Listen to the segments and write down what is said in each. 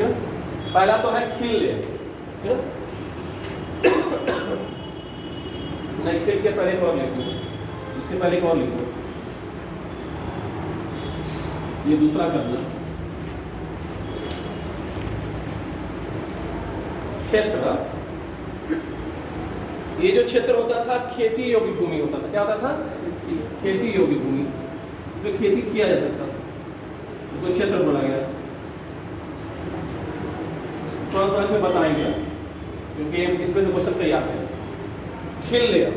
ठीक है। पहला तो है खिल ले, ठीक है नहीं, खिल के पहले एक और लिख दो, इसके पहले एक और लिख दो, ये दूसरा करना। क्षेत्र, ये जो क्षेत्र होता था खेती योग्य भूमि होता था। क्या होता था? खेती योग्य भूमि, तो खेती किया जा सकता था, तो क्षेत्र बोला गया। थोड़ा थोड़ा इसमें बताएंगे क्योंकि इसमें से क्वेश्चन तैयार है। खिल लिया,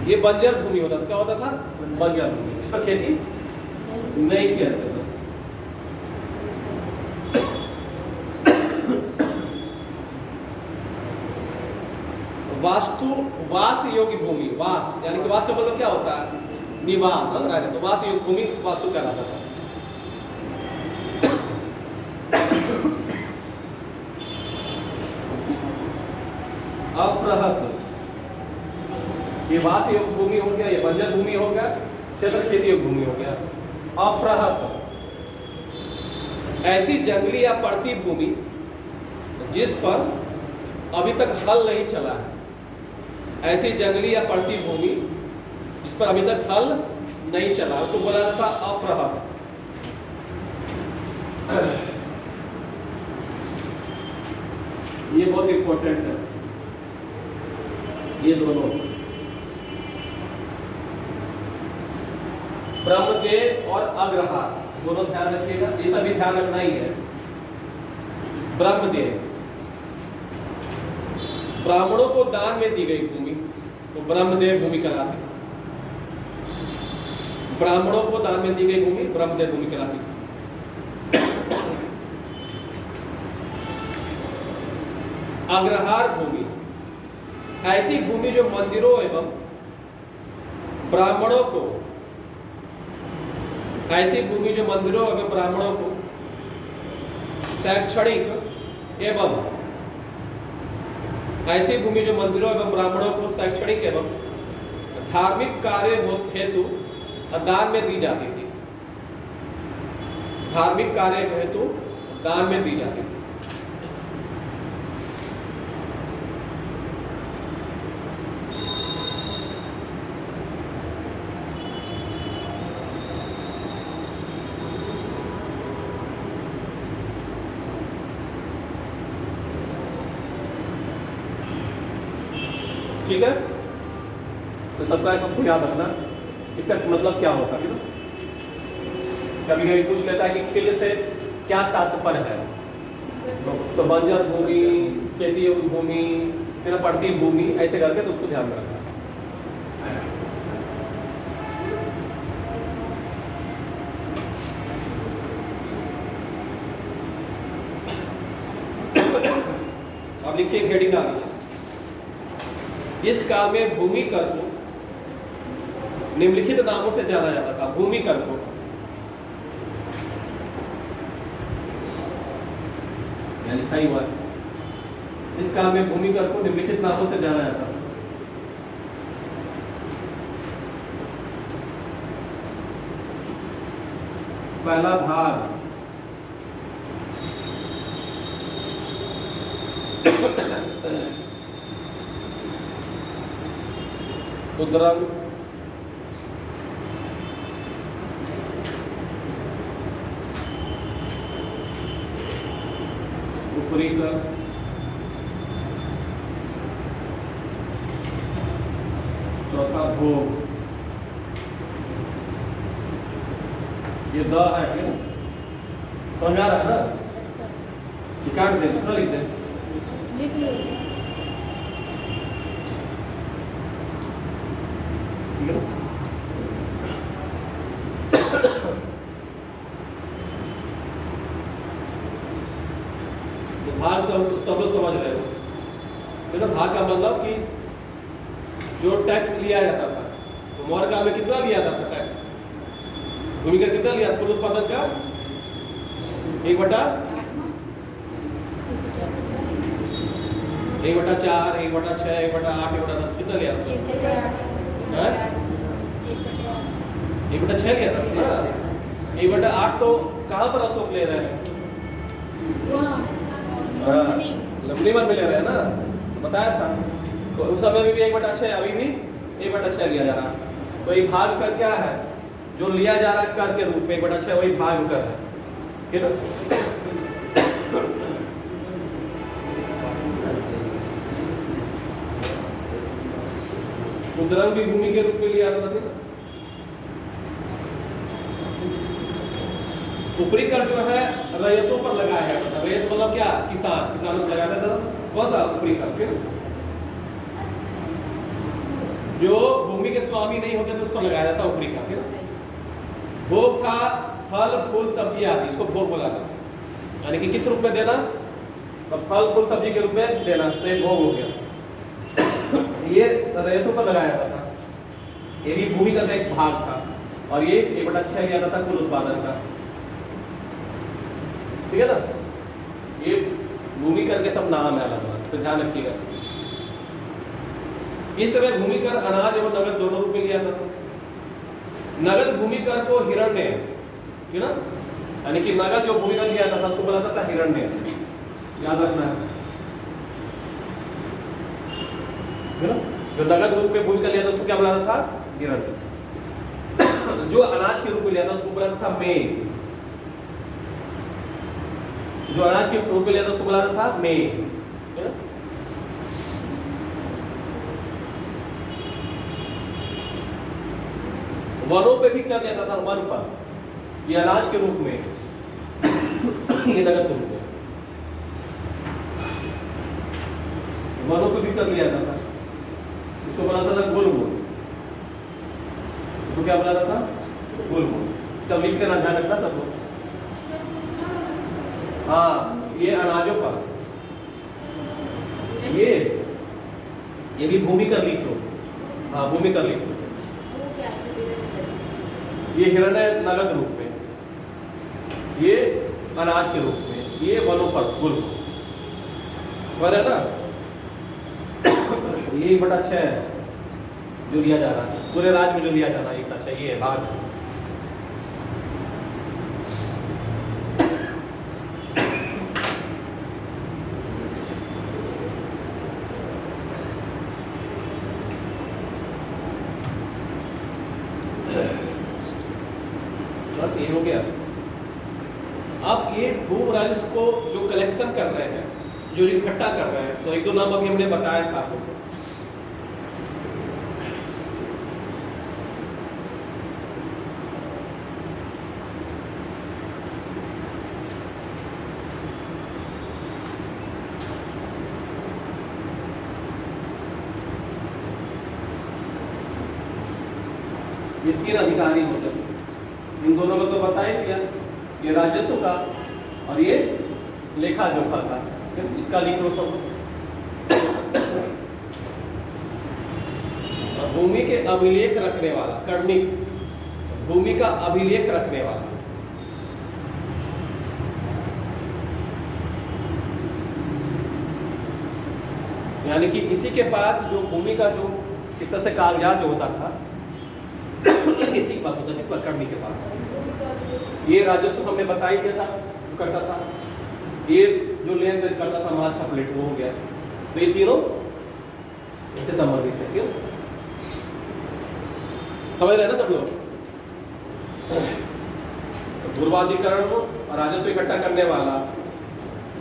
ये बंजर भूमि होता था। क्या होता था? बंजर भूमि, इस पर खेती नहीं किया जा सकता। वास योग्य भूमि, वास यानी कि वास का मतलब क्या होता है? निवास, लग रहा है तो वास योग्य भूमि वास्तु कहलाता था। अप्रहत, ये वास योग्य भूमि हो गया, ये बंजर भूमि हो गया, क्षेत्र खेती योग्य भूमि हो गया। अप्रहत, ऐसी जंगली या पड़ती भूमि जिस पर अभी तक हल नहीं चला है। ऐसी जंगली या पड़ती भूमि जिस पर अभी तक हल नहीं चला, उसको बोला जाता अप्रहत। ये बहुत इंपॉर्टेंट है, ये दोनों। ब्रह्मदेव और अग्रहार दोनों ध्यान रखिएगा, ये सभी ध्यान रखना ही है। ब्रह्मदेव, ब्राह्मणों को दान में दी गई भूमि, तो ब्रह्मदेव भूमि कहलाती है। ब्राह्मणों को दान में दी गई भूमि ब्रह्मदेव भूमि कहलाती है। अग्रहार भूमि, ऐसी भूमि जो मंदिरों एवं ब्राह्मणों को, ऐसी भूमि जो मंदिरों एवं ब्राह्मणों को शैक्षणिक एवं, ऐसी भूमि जो मंदिरों एवं ब्राह्मणों को शैक्षणिक एवं धार्मिक कार्य हेतु दान में दी जाती थी। धार्मिक कार्य हेतु दान में दी जाती थी। ठीक है, तो सबको याद रखना इसका मतलब क्या होता है। कभी कभी पूछ लेता है कि खिल से क्या तात्पर्य है, तो बंजर भूमि, खेती योग्य भूमि, फिर पड़ती भूमि, ऐसे करके तो उसको ध्यान में रखना। अब लिखिए हेडिंग आ गई। इस काल में भूमि कर को निम्नलिखित नामों से जाना जाता था। भूमि कर को लिखा ही हुआ है। इस काल में भूमि कर को निम्नलिखित नामों से जाना जाता था। पहला भाग उद्रंग, ऊपरी कर, चौथा भोग, ये द है क्या? समझ आ रहा है ना? काट दे, दूसरा लिख दे। भाग सब लोग समझ रहे हो, तो भाग का मतलब कि जो टैक्स लिया जाता था, तो मौर्य काल में कितना लिया जाता था टैक्स? भूमि का कितना लिया? कुल उत्पादन का 1/4, 1/4, 1/6, 1/8, 1/10 कितना लिया था? 1/6 लिया था ना। 1/8 तो कहाँ पर अशोक ले रहे हैं? लंबी मन में ले रहे हैं ना, बताया था। तो उस समय में भी 1/6, अभी भी 1/6 लिया जा रहा है। तो ये भाग कर क्या है, जो लिया जा रहा है कर के रूप में 1/6, वही भाग कर है, ठीक है। उद्रंग भी भूमि के रूप में लिया जाता था। ऊपरी कर जो है रैयतों पर लगाया जाता था। रैयत मतलब क्या, किसान, किसानों को लगाया जाता था। कौन सा ऊपरी कर, फिर जो भूमि के स्वामी नहीं होते तो उसको लगाया जाता ऊपरी कर। फिर भोग था फल फूल सब्जी आदि, इसको भोग बोला जाता, यानी कि किस रूप में देना, तो फल फूल सब्जी के रूप में देना, तो ये भोग हो गया। ये रैयतों पर लगाया जाता था। ये भी भूमि का एक भाग था, और ये 1/6 लिया जाता था कुल उत्पादन का, ठीक है ना। ये भूमि कर के सब नाम है अलग अलग, तो ध्यान रखिएगा। इस समय भूमि कर अनाज एवं नगद दोनों रूप में लिया जाता था। नगद भूमि कर को हिरण्य, ठीक है ना, यानी कि नगद जो भूमि कर लिया जाता था उसको बोला जाता था हिरण्य, याद रखना है, ठीक है ना। जो नगद रूप में भूमि कर लिया था उसको क्या बोला जाता था, हिरण्य। जो अनाज के रूप में लिया था उसको बोला जाता था मेघ, जो अनाज के रूप में लिया था उसको बोला जाता था मेघ, ठीक है। वनों पे भी कर लेता था, वन पर, ये अनाज के रूप में, ये नगद के रूप में, वनों पे भी कर लिया जाता था। इसको बनाता था गुलमूल, इसको क्या बनाता था, गुलमूल। सब लिख के ना, ध्यान रखना सब लोग। हाँ, ये अनाजों पर, ये भी भूमि कर लिख लो। हाँ, भूमि कर लिख लो। ये हिरण्य नगद रूप में, ये अनाज के रूप में, ये वनों पर गुल पर है ना। ये 1/6 है जो लिया जा रहा है, पूरे राज्य में जो लिया जा रहा है 1/6, ये भाग। बस ये हो गया। अब ये भूम राजस्व को जो कलेक्शन कर रहे हैं, जो इकट्ठा कर रहे हैं, तो एक दो नाम अभी हमने बताया था आपको। ये 3 अधिकारी होते हैं, इन दोनों को तो बता ही दिया, ये राजस्व का और ये लेखा जोखा का। इसका लिख लो सब। भूमि के अभिलेख रखने वाला, कर्णिक, भूमि का अभिलेख रखने वाला, यानी कि इसी के पास जो भूमि का जो इस तरह से कागजात जो होता था इसी के पास होता, जिस पर कर्णी के पास। ये राजस्व हमने बता ही दिया था जो करता था। ये जो लेन देन करता था माल छापलेट, वो हो गया। तो ये तीनों इससे संबंधित है, क्यों समझ रहे हैं ना सब लोग। ध्रुवाधिकरण और राजस्व इकट्ठा करने वाला,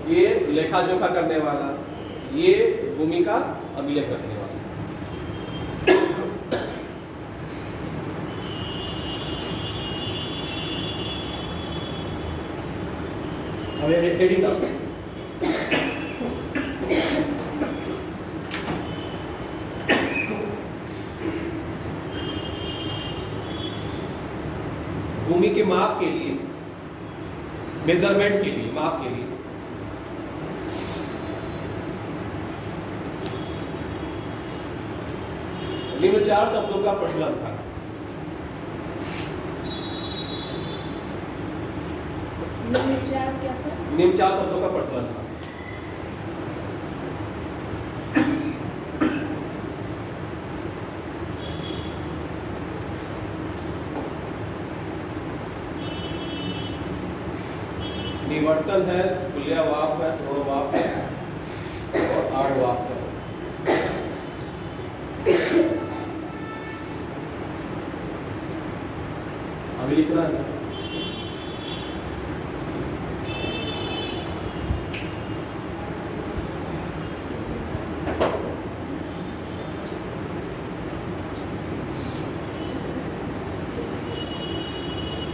ये लेखा जोखा करने वाला, ये भूमि का अभिलेख रखने वाला। हेडिंग डाल, भूमि के माप के लिए, मेजरमेंट के लिए, माप के लिए निम्न 4 शब्दों का प्रचलन था। निम्न 4 शब्दों का प्रचलन था। निवर्तन है, तुल्यवाप है, ऋणवाप है और आड़वाप है। अभी लिखना है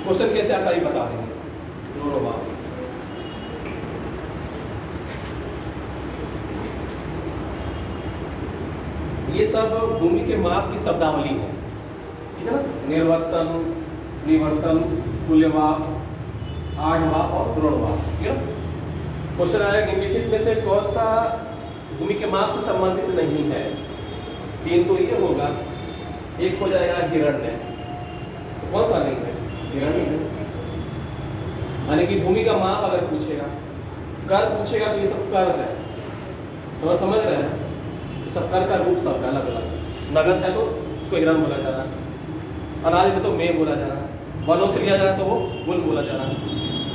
क्वेश्चन कैसे आता है ये बता देंगे। ये सब भूमि के माप की शब्दावली है, ठीक है ना। निर्वर्तन, निवर्तन, तुल्यवाप, आड़वाप और ऋणवाप, ठीक है ना। क्वेश्चन आया निम्नलिखित में से कौन सा भूमि के माप से संबंधित नहीं है। 3 तो ये होगा, एक हो जाएगा हिरण्य, तो कौन सा नहीं है? हिरण्य। यानी कि भूमि का माप अगर पूछेगा, कर पूछेगा तो ये सब कर है, थोड़ा समझ रहे हैं। ये सब कर का रूप सब अलग अलग। नगद है तो उसको हिरण बोला जा रहा है, अनाज में तो में बोला जा रहा है, वनों से लिया जा रहा है तो वो गुल बोला जा रहा है।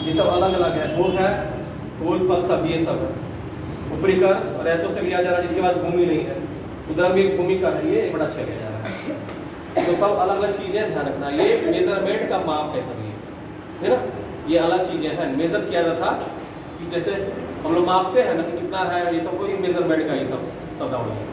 ये सब अलग अलग है। भोग है, फूल फल सब्जी, ये सब है। ऊपरी कर रहतों से लिया जा रहा है जिसके पास भूमि नहीं है, उधर भी एक भूमि का है, ये बड़ा अच्छा लिया जा रहा है। तो सब अलग अलग चीजें ध्यान रखना। ये मेजरमेंट का माप है सब, ये है ना। ये अलग चीजें हैं, मेजर किया जाता कि जैसे हम लोग मापते हैं ना कि कितना है, ये सब को मेजरमेंट का ये सब शब्दावली है।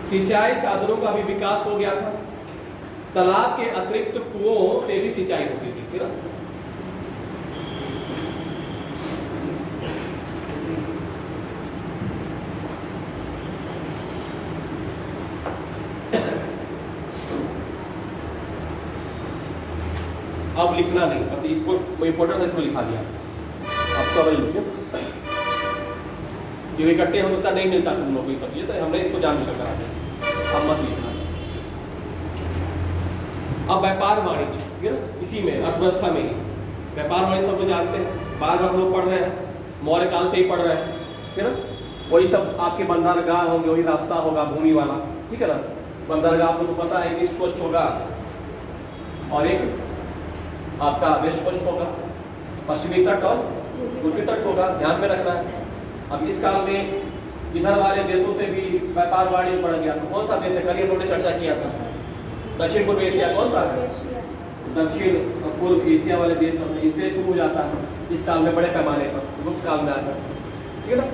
सिंचाई साधनों का भी विकास हो गया था। तालाब के अतिरिक्त कुओं से भी सिंचाई होती थी, ठीक है। अब लिखना नहीं, बस इसको इंपॉर्टेंट है, इसको लिखा दिया। अब सब लिखिए, ये इकट्ठे हो सकता नहीं मिलता तुम लोग को ये सब चीजें, तो हमने इसको जानबूझकर करा दिया। अब मत लिखना। अब व्यापार वाणिज्य, ठीक है ना, इसी में अर्थव्यवस्था में ही व्यापार वाणिज्य सब लोग जानते हैं, बार बार लोग पढ़ रहे हैं, मौर्य काल से ही पढ़ रहे हैं, ठीक है ना। वही सब आपके बंदरगाह होंगे, वही रास्ता होगा भूमि वाला, ठीक है ना। बंदरगाह आपको तो पता है, ईस्ट कोस्ट होगा और एक आपका वेस्ट कोस्ट होगा, पश्चिमी तट और पूर्वी तट होगा, ध्यान में रखना है। अब इस काल में इधर वाले देशों से भी व्यापार वाणिज्य बढ़ गया। तो कौन सा देश है? कल हम लोगों ने चर्चा किया था, दक्षिण पूर्व एशिया कौन सा है? दक्षिण पूर्व एशिया वाले देश इनसे शुरू हो जाता है इस काल में, बड़े पैमाने पर, गुप्त काल में आता है, ठीक है ना।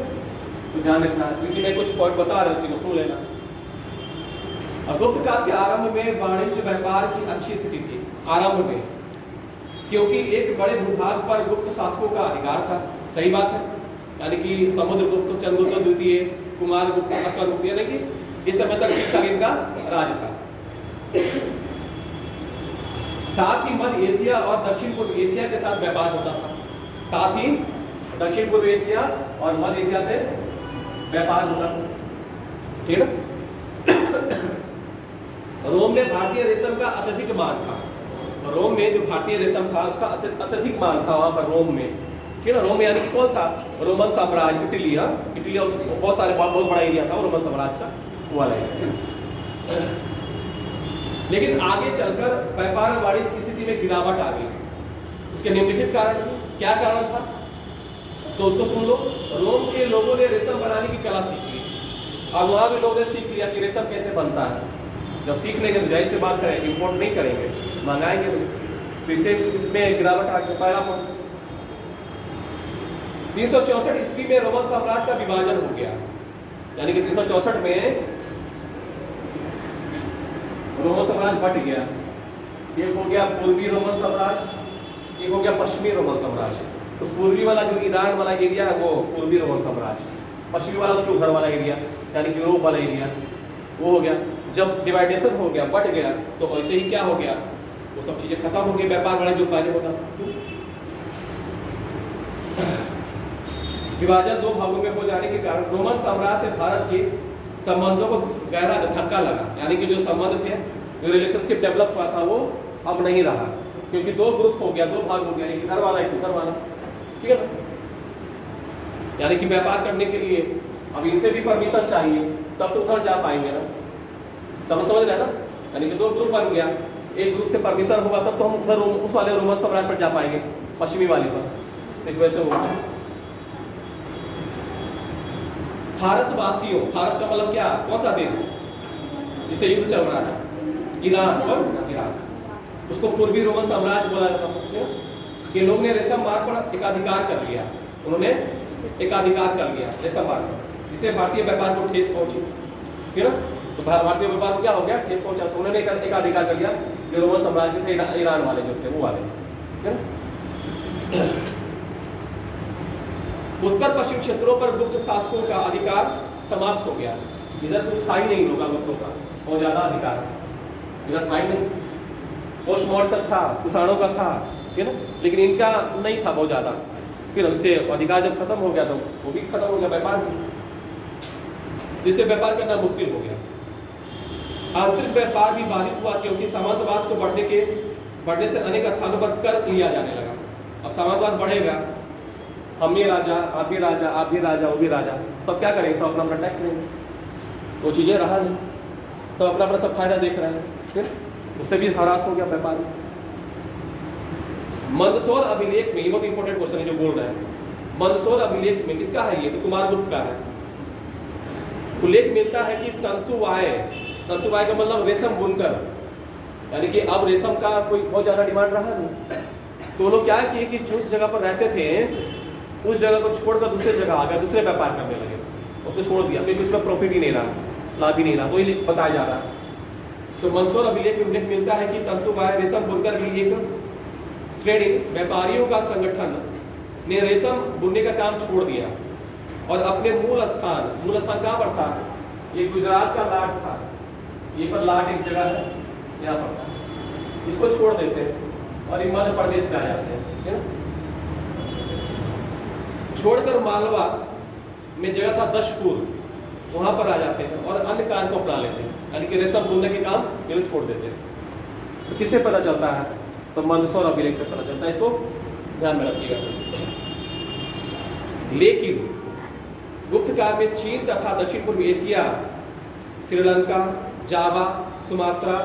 तो ध्यान रखना, इसी में कुछ पॉइंट बता रहे हैं, उसी को सुन लेना। गुप्त काल के आरंभ में वाणिज्य व्यापार की अच्छी स्थिति थी, आरंभ में, क्योंकि एक बड़े भूभाग पर गुप्त शासकों का अधिकार था। सही बात है, यानी कि समुद्रगुप्त, चंद्रगुप्त द्वितीय, कुमारगुप्त, अश्वगुप्त, यानी कि इस समय तक ठीक ठाक इनका राज था। साथ ही मध्य एशिया और दक्षिण पूर्व एशिया के साथ व्यापार होता था। साथ ही दक्षिण पूर्व एशिया और मध्य एशिया से व्यापार होता था, ठीक है। रोम में भारतीय रेशम का अत्यधिक मांग था। रोम में जो भारतीय रेशम था उसका अत्यधिक मांग था वहां पर रोम में, ठीक है ना। रोम यानी कि कौन सा? रोमन साम्राज्य, इटली, इटली और बहुत सारे बहुत बड़ा एरिया था रोमन साम्राज्य का, वो वाला एरिया। लेकिन आगे चलकर व्यापार और वाणिज्य की स्थिति में गिरावट आ गई। उसके निम्नलिखित कारण थे। क्या कारण था तो उसको सुन लो। रोम के लोगों ने रेशम बनाने की कला सीख ली। अब वहाँ भी लोगों ने सीख लिया कि रेशम कैसे बनता है। जब सीख लेंगे तो जाहिर सी बात है इम्पोर्ट नहीं करेंगे, मंगाएंगे तो इसमें गिरावट आ गई। पहला पॉइंट, 364 ईस्वी में रोमन साम्राज्य का विभाजन हो गया, यानी कि 364 में रोमन साम्राज्य बट गया। एक हो गया पूर्वी रोमन साम्राज्य, एक हो गया पश्चिमी रोमन साम्राज्य। तो पूर्वी वाला जो ईरान वाला एरिया है वो पूर्वी रोमन साम्राज्य, पश्चिमी वाला उसके उधर वाला एरिया यानी कि यूरोप वाला एरिया वो हो गया। जब डिवाइडेशन हो गया, बट गया, तो वैसे ही क्या हो गया, वो सब चीजें खत्म हो गई। व्यापार वाणिज्य जो पहले होता था, विभाजन दो भागों में हो जाने के कारण रोमन साम्राज्य से भारत के संबंधों को गहरा धक्का लगा। यानी कि जो संबंध थे, जो रिलेशनशिप डेवलप हुआ था वो अब नहीं रहा, क्योंकि दो ग्रुप हो गया, दो भाग हो गया, एक इधर वाला एक उधर वाला, ठीक है ना। यानी कि व्यापार करने के लिए अब इनसे भी परमिशन चाहिए तब तो उधर जा पाएंगे ना, समझ रहे हैं ना। यानी कि दो ग्रुप बन गया, एक ग्रुप से परमिशन होगा तब तो हम उधर उस वाले रोमन साम्राज्य पर जा पाएंगे, पश्चिमी वाले पर। इस वजह से होगा फारस वासियों, फारस का मतलब क्या, कौन सा देश जिसे युद्ध चल रहा है, ईरान और इराक, उसको पूर्वी रोमन साम्राज्य बोला जाता है। कि लोग ने रेशम मार्ग पर एकाधिकार कर लिया, उन्होंने एकाधिकार कर लिया रेशम मार्ग पर, जिससे भारतीय व्यापार को ठेस पहुंची, ठीक है ना। तो भारतीय व्यापार को क्या हो गया, ठेस पहुंचा। उन्होंने एकाधिकार कर लिया जो रोमन साम्राज्य थे, ईरान वाले जो थे वो वाले, ठीक है ना। उत्तर पश्चिम क्षेत्रों पर गुप्त शासकों का अधिकार समाप्त हो गया, इधर कुछ था ही नहीं लोगों गुप्तों का बहुत ज्यादा अधिकार, इधर था ही नहीं। पोस्टमॉर्ट तक था, कुषाणों का था, ठीक है ना, लेकिन इनका नहीं था बहुत ज्यादा। फिर उससे अधिकार जब खत्म हो गया तो वो भी खत्म हो गया, व्यापार भी, जिससे व्यापार करना मुश्किल हो गया। आंतरिक व्यापार भी बाधित हुआ क्योंकि सामंतवाद को बढ़ने से अनेक स्थानों पर कर लिया जाने लगा। अब सामंतवाद बढ़ेगा, हम भी राजा, आप भी राजा, आप भी राजा, वो भी राजा, सब क्या करेंगे, सब अपना अपना टैक्स लेंगे, वो चीज़ें रहा नहीं, तो अपना अपना सब फायदा देख रहे हैं, फिर उससे भी हरास हो गया व्यापार। मंदसौर अभिलेख में, ये बहुत इंपॉर्टेंट क्वेश्चन है जो बोल रहे हैं, मंदसौर अभिलेख में किसका है, ये तो कुमारगुप्त का है। उल्लेख मिलता है कि तंतुवाय का मतलब रेशम बुनकर, यानी कि अब रेशम का कोई बहुत ज़्यादा डिमांड रहा नहीं, तो वो लोग क्या किए कि जिस जगह पर रहते थे उस जगह को छोड़कर दूसरे जगह आ गया, दूसरे व्यापार करने लगे, उसने छोड़ दिया, क्योंकि उसमें प्रॉफिट ही नहीं रहा, लाभ ही नहीं रहा, वही बताया जा रहा है। तो मंदसौर अभिलेख में उल्लेख मिलता है कि तंतुवाय रेशम बुनकर भी एक श्रेणी व्यापारियों का संगठन ने रेशम बुनने का काम छोड़ दिया और अपने मूल स्थान कहाँ पर था, ये गुजरात का लाट था, ये पर लाट एक जगह है यहाँ पर था, इसको छोड़ देते हैं और मध्य प्रदेश में आ जाते हैं, ठीक है ना। छोड़कर मालवा में जगह था दशपुर, वहां पर आ जाते हैं और अन्य कार्य को अपना लेते हैं, यानी कि रेशम बुनने के काम ये लोग छोड़ देते हैं। तो किससे पता चलता है, तो मंदसौर अभिलेख से पता चलता है, इसको ध्यान में रखिएगा सर। लेकिन गुप्त काल में चीन तथा दक्षिण पूर्व एशिया, श्रीलंका, जावा, सुमात्रा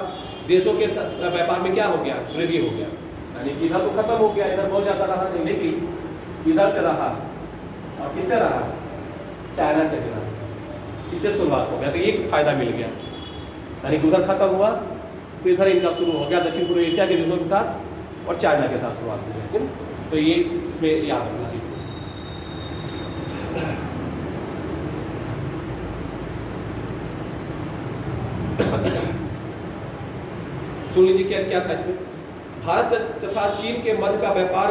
देशों के व्यापार में क्या हो गया, वृद्धि हो गया, यानी कि इधर तो खत्म हो गया, इधर बहुत ज्यादा रहा नहीं, लेकिन इधर से रहा, और किससे रहा, चाइना से रहा, इससे शुरुआत हो गया, तो एक फायदा मिल गया, यानी कि उधर खत्म हुआ तो इधर इनका शुरू हो गया, दक्षिण पूर्व एशिया के देशों के साथ और चाइना के साथ शुरुआत हो गया, तो ये इसमें याद रखना चाहिए। सुन लीजिए क्या क्या था इसमें। भारत तथा चीन के मध्य का व्यापार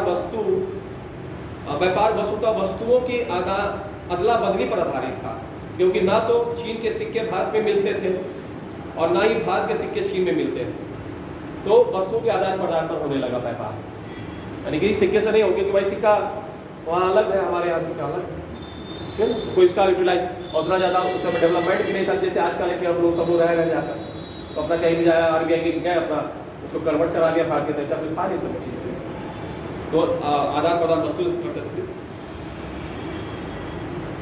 वस्तुतः वस्तुओं की अदला बदली पर आधारित था, क्योंकि ना तो चीन के सिक्के भारत में मिलते थे और ना ही भारत के सिक्के चीन में मिलते हैं, तो वस्तुओं के आदान प्रदान पर होने लगा व्यापार, यानी कि सिक्के से नहीं हो, क्योंकि भाई सिक्का वहाँ अलग है, हमारे यहाँ सिक्का अलग, ठीक है, कोई इसका यूटिलाइज उतना ज़्यादा उस समय डेवलपमेंट भी नहीं था जैसे आजकल है कि हम लोग सब लोग रह जाकर, तो अपना कहीं भी जाया RBI के गए अपना उसको कन्वर्ट करा दिया भारत के, तो ऐसा कुछ था नहीं सब चीज़ें, तो आदान प्रदान वस्तु करते थे।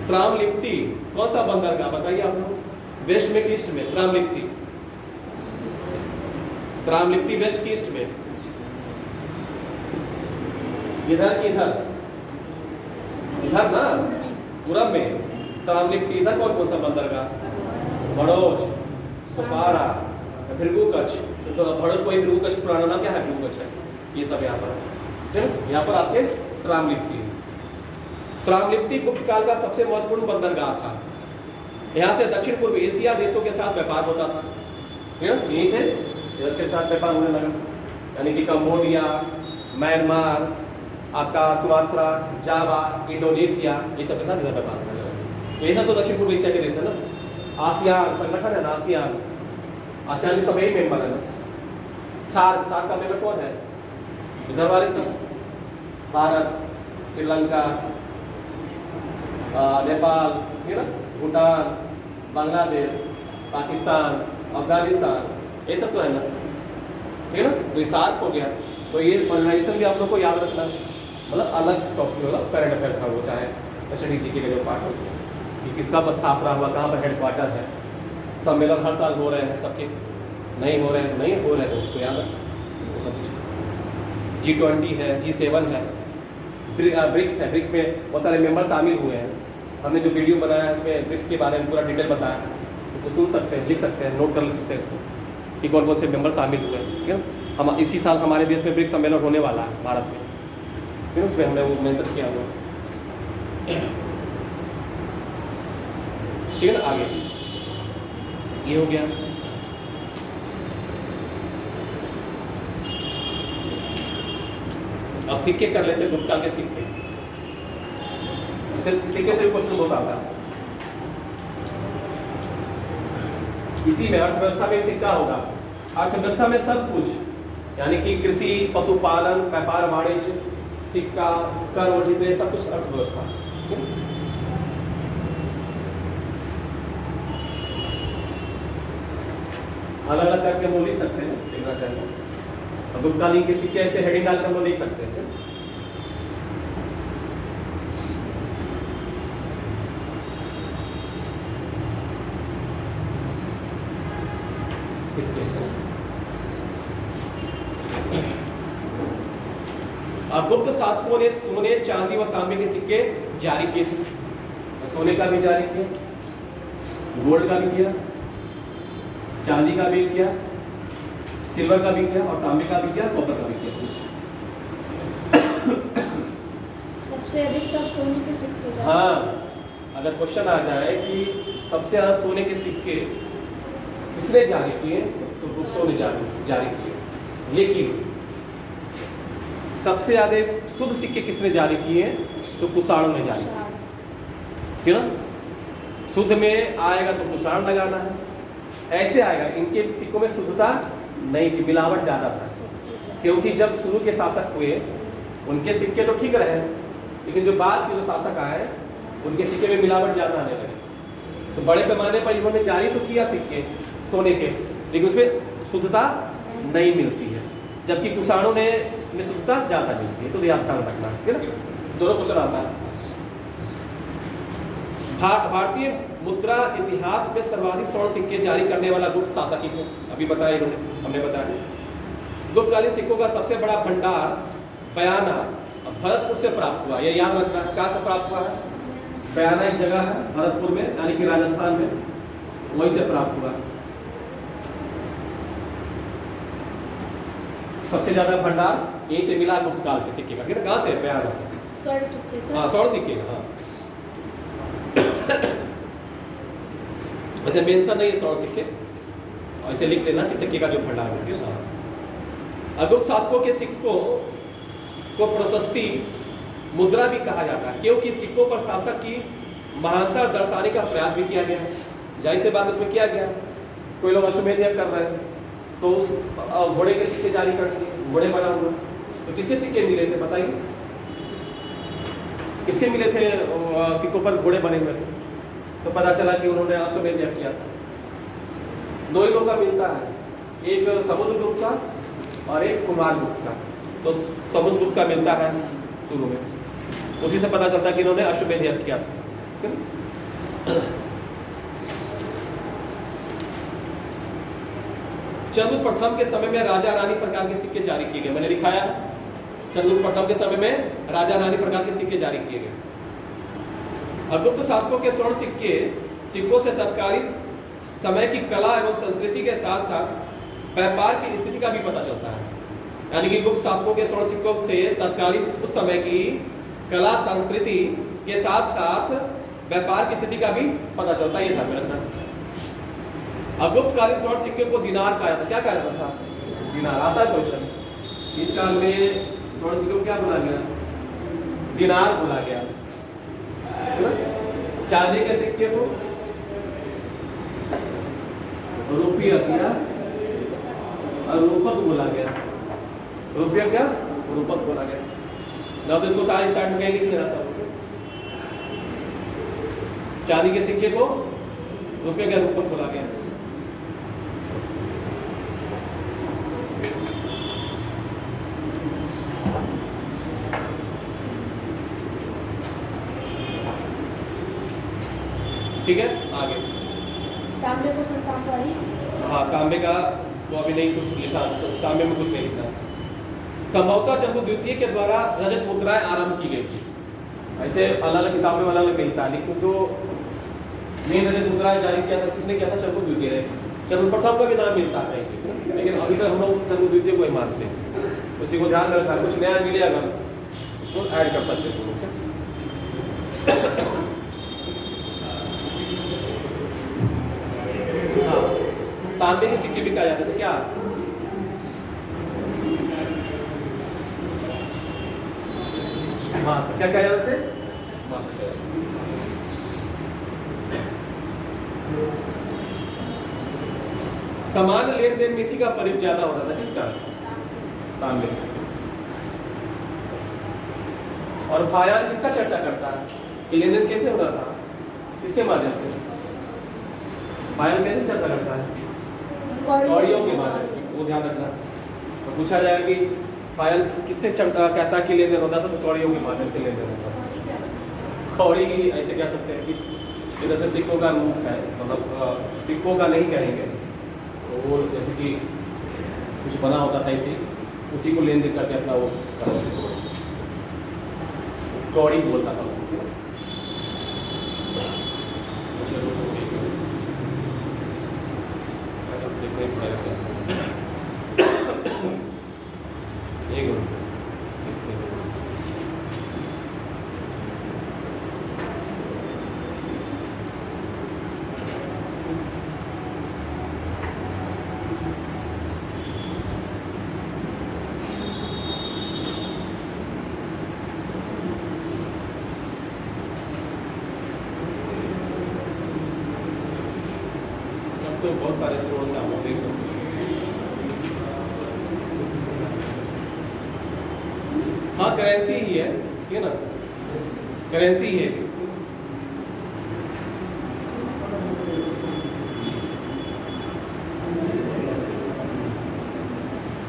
त्रामलिप्ति कौन सा बंदरगाह बताइए आप लोग, वेस्ट में कि ईस्ट में, त्रामलिप्ति वेस्ट की ईस्ट में, इधर की इधर ना पूरब में, त्रामलिप्ति इधर कौन सा बंदरगाह, भड़ोच, सुपारा, भृगुकच्छ, तो भड़ोच कोई भृगुकच्छ पुराना नाम क्या है, भृगुकच्छ है, ये सब यहाँ पर, यहाँ पर आपके त्रामलिप्ति गुप्त काल का सबसे महत्वपूर्ण बंदरगाह था। यहाँ से दक्षिण पूर्व एशिया देशों के साथ व्यापार होता था, यहीं से इधर के साथ व्यापार होने लगा, यानी कि कंबोडिया, म्यांमार, आपका सुमात्रा, जावा, इंडोनेशिया, ये सब के साथ इधर व्यापार होने लगा। ये सब तो दक्षिण पूर्व एशिया के देश है ना। आसियान संगठन है ना, आसियान के सब यही मेंबर है ना। सार्क का मेंबर कौन है, इधर वाले सब, भारत, श्रीलंका, नेपाल, ठीक है ना, भूटान, बांग्लादेश, पाकिस्तान, अफगानिस्तान, ये सब तो है ना, ठीक है ना। तो ये सार्क हो गया, तो ये ऑर्गेनाइजेशन भी आप लोग को याद रखना, मतलब अलग टॉपिक होगा, करंट अफेयर्स का वो चाहे STD GK का जो पार्ट है उसमें, कि किसका स्थापना हुआ, कहाँ पर हेडक्वार्टर है। सम्मेलन हर साल हो रहे हैं सबके, नहीं हो रहे हैं तो उसको याद है वो सब कुछ। G20 है, G7 है, ब्रिक्स है, ब्रिक्स में बहुत सारे मेंबर शामिल हुए हैं। हमने जो वीडियो बनाया है उसमें ब्रिक्स के बारे में पूरा डिटेल बताया, उसको सुन सकते हैं, लिख सकते हैं, नोट कर सकते हैं उसको कि कौन कौन से मेंबर शामिल हुए हैं। ठीक है, हम इसी साल हमारे देश में ब्रिक्स सम्मेलन होने वाला है भारत में, फिर उसमें हमने वो मेंशन किया हुआ। ठीक है ना, आगे ये हो गया। अब सिक्के कर लेते हैं, गुप्तकाल के सिक्के। सिक्के से क्वेश्चन बहुत आता है। इसी में अर्थव्यवस्था में सिक्का होगा। अर्थव्यवस्था में सब कुछ, यानी कि कृषि, पशुपालन, व्यापार वाणिज्य, सिक्का, कर और जितने सब कुछ अर्थव्यवस्था। अलग अलग करके हम लिख सकते हैं, लिखना चाहिए। अब गुप्तकालीन के सिक्के ऐसे हेडिंग डालकर हम लिख सकते हैं। गुप्त शासकों ने सोने, चांदी व तांबे के सिक्के जारी किए थे। सोने का भी जारी किया, गोल्ड का भी किया, चांदी का भी किया, सिल्वर का भी किया और तांबे का भी किया, कॉपर का भी किया। सबसे अधिक सब सोने के सिक्के। हाँ, अगर क्वेश्चन आ जाए कि सबसे ज्यादा सोने के सिक्के किसने जारी किए, तो गुप्तों ने जारी किए। लेकिन सबसे ज्यादा शुद्ध सिक्के किसने जारी किए, तो कुषाणों ने जारी किए। ठीक है ना, शुद्ध में आएगा तो कुषाण लगाना है, ऐसे आएगा। इनके सिक्कों में शुद्धता नहीं थी, मिलावट ज़्यादा था, क्योंकि जब शुरू के शासक हुए उनके सिक्के तो ठीक रहे, लेकिन जो बाद के जो शासक आए उनके सिक्के में मिलावट ज़्यादा आने लगे। तो बड़े पैमाने पर इन्होंने जारी तो किया सिक्के सोने के, लेकिन उसमें शुद्धता नहीं मिलती है, जबकि कुषाणों ने शुद्धता ज़्यादा मिलती है। तो ध्यान रखना, ठीक है ना, दोनों क्वेश्चन आता है। भारतीय मुद्रा इतिहास में सर्वाधिक स्वर्ण सिक्के जारी करने वाला गुप्त शासक ही थे। अभी बताया इन्होंने, हमने बताया। गुप्तकालीन सिक्कों का सबसे बड़ा भंडार बयाना भरतपुर से प्राप्त हुआ। ये याद रखना, कहाँ से प्राप्त हुआ है? बयाना एक जगह है भरतपुर में, यानी कि राजस्थान में, वहीं से प्राप्त हुआ। सबसे ज्यादा भंडार यहीं से मिला गुप्तकाल के सिक्के का। कहाँ से? बयाना से। स्वर्ण सिक्के। हाँ, स्वर्ण सिक्के। हाँ, वैसे मेंशन नहीं है स्वर्ण सिक्के, ऐसे लिख लेना कि सिक्के का जो भंडार है। गुप्त शासकों के सिक्कों को प्रशस्ति मुद्रा भी कहा जाता है, क्योंकि सिक्कों पर शासक की महानता दर्शाने का प्रयास भी किया गया है। जाहिर सी बात उसमें किया गया, कोई लोग अश्वमेध यज्ञ कर रहे हैं तो उस घोड़े के सिक्के जारी कर दिए, घोड़े बना हुआ। तो किसके सिक्के मिले थे बताइए, किसके मिले थे सिक्कों पर घोड़े बने हुए थे? तो पता चला कि उन्होंने अश्वमेध यज्ञ किया था। दो ही लोगों का मिलता है, एक समुद्रगुप्त का और एक कुमारगुप्त का। तो समुद्रगुप्त का मिलता है शुरू में, उसी से पता चलता है कि इन्होंने अश्वमेध यज्ञ किया था। चंद्रगुप्त प्रथम के समय में राजा रानी प्रकार के सिक्के जारी किए गए। मैंने लिखाया, चंद्रगुप्त प्रथम के समय में राजा रानी प्रकार के सिक्के जारी किए गए। गुप्त शासकों के स्वर्ण सिक्कों से तत्कालीन समय की कला एवं संस्कृति के साथ साथ व्यापार की स्थिति का भी पता चलता है। यानी कि गुप्त शासकों के स्वर्ण सिक्कों से तत्कालीन उस समय की कला संस्कृति के साथ साथ व्यापार की स्थिति का भी पता चलता है। ये ध्यान में रखना। अब गुप्तकालीन स्वर्ण सिक्के को दिनार कहा जाता। क्या कहा जाता था? दिनार। आता है क्वेश्चन, इस काल में स्वर्ण सिक्के को क्या बोला गया? दिनार बोला गया। चांदी के सिक्के को रुपया दिया और रूपक बोला गया। रुपया क्या? रूपक बोला गया ना। तो इसको सारी साइड में लिख लेना सब। चांदी के सिक्के को रुपये का रूपक बोला गया। ठीक है, आगे। तांबे को सर तांबा ही। हाँ, तांबे का तो अभी नहीं कुछ लिखा, तो तांबे में कुछ नहीं लिखा। संभवतः चंद्रगुप्त द्वितीय के द्वारा रजत मुद्राएं आरंभ की गई थी। ऐसे अलग अलग किताबों में अलग अलग मिलता है, लेकिन जो मेन रजत मुद्राएं जारी किया था, किसने किया था? चंद्रगुप्त द्वितीय ने। चंद्रगुप्त प्रथम का भी नाम मिलता है कहीं, लेकिन अभी तक हम लोग चंद्रगुप्त द्वितीय को ही मानते हैं। उसी को ध्यान रखना, कुछ नया मिले अगर उसको ऐड कर सकते हैं। हाँ, तांबे के सिक्के भी कहा जाते थे क्या? हाँ, क्या कहा जाते थे? समान लेन देन में इसी का प्रयोग ज्यादा होता था, किसका? तांबे। और फायर किसका चर्चा करता है कि लेन देन कैसे होता था, किसके माध्यम से? फायर कैसे चर्चा करता है? कौड़ियों के माध्यम से, वो ध्यान रखना। तो पूछा जाएगा कि फायर किससे कहता है कि लेन देन होता था, तो कौड़ियों के माध्यम से लेन देन होता था। कौड़ी ऐसे कह सकते हैं कि जैसे सिक्कों का रूप है, मतलब सिक्कों का नहीं कहेंगे, तो वो जैसे कि कुछ बना होता था इसे, उसी को लेन देन करके अपना वो कौड़ी बोलता था। तो बहुत सारे सोर्स आप लोग देख सकते हैं। हाँ, करेंसी ही है, ठीक है ना, करेंसी ही है।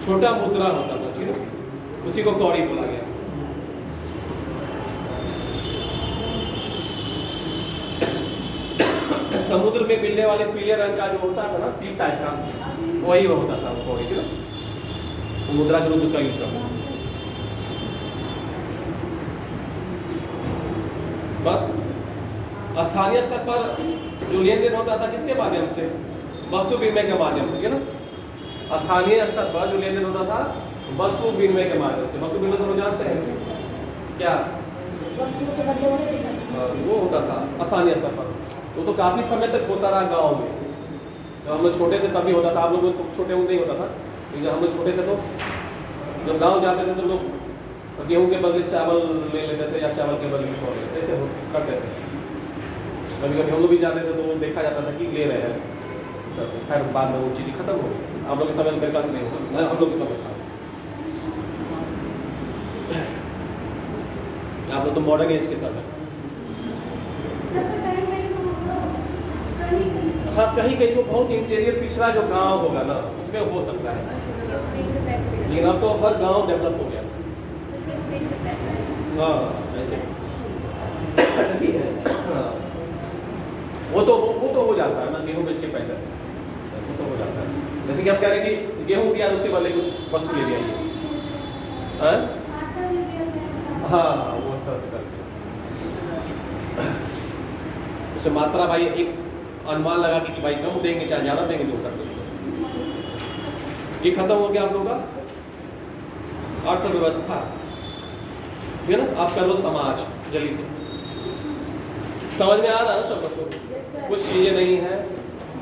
छोटा मुद्रा होता था, ठीक है, उसी को कौड़ी बोला गया। समुद्र में मिलने वाले पीले रंग का जो होता था ना, सीप टाइप का, वही होता था वो कौड़ी, ठीक है, तो मुद्रा के रूप उसका यूज करता। बस स्थानीय स्तर पर जो लेन देन होता था किसके माध्यम से? वस्तु विनिमय के माध्यम से, ठीक है ना। स्थानीय स्तर पर जो लेन देन होता था वस्तु विनिमय के माध्यम से। वस्तु विनिमय सब जानते हैं क्या? वो होता था स्थानीय स्तर पर, वो तो काफी समय तक होता रहा गांव में। जब हम लोग छोटे थे तब भी होता था, आप लोग तो छोटे नहीं होता था, लेकिन जब हम लोग छोटे थे तो जब गांव जाते थे तो लोग गेहूं के बदले चावल ले लेते थे, या चावल के बदले कुछ और ले, ऐसे करते थे। कभी कभी हम लोग भी जाते थे तो वो देखा जाता था कि ले रहे हैं, खैर बाद में वो चीज़ खत्म हो गई। आप लोग के समय मेरे ख्याल से नहीं होगा, हम लोग के समय था। आप लोग तो मॉडर्न एज के साथ है। हाँ, कहीं कहीं जो बहुत इंटीरियर पिछड़ा जो गांव होगा ना, उसमें हो सकता है, लेकिन अब तो हर गांव डेवलप हो गया। हाँ, ऐसे ठीक है। हाँ, वो तो हो जाता है ना, गेहूं बेच के पैसा, ऐसे तो हो जाता है। जैसे कि आप कह रहे हैं कि गेहूं दिया उसके बदले कुछ वस्तु ले लिया, हाँ, वो इस तरह से करते हैं। उसे मात्रा भाई एक अनुमान लगा कि भाई कम देंगे चाहे ज़्यादा देंगे, जो करते हैं। ये खत्म हो गया आप लोगों का अर्थव्यवस्था, ठीक है ना। आप कर लो समाज, जल्दी से समझ में आ रहा है सब को? कुछ चीज़ें नहीं है,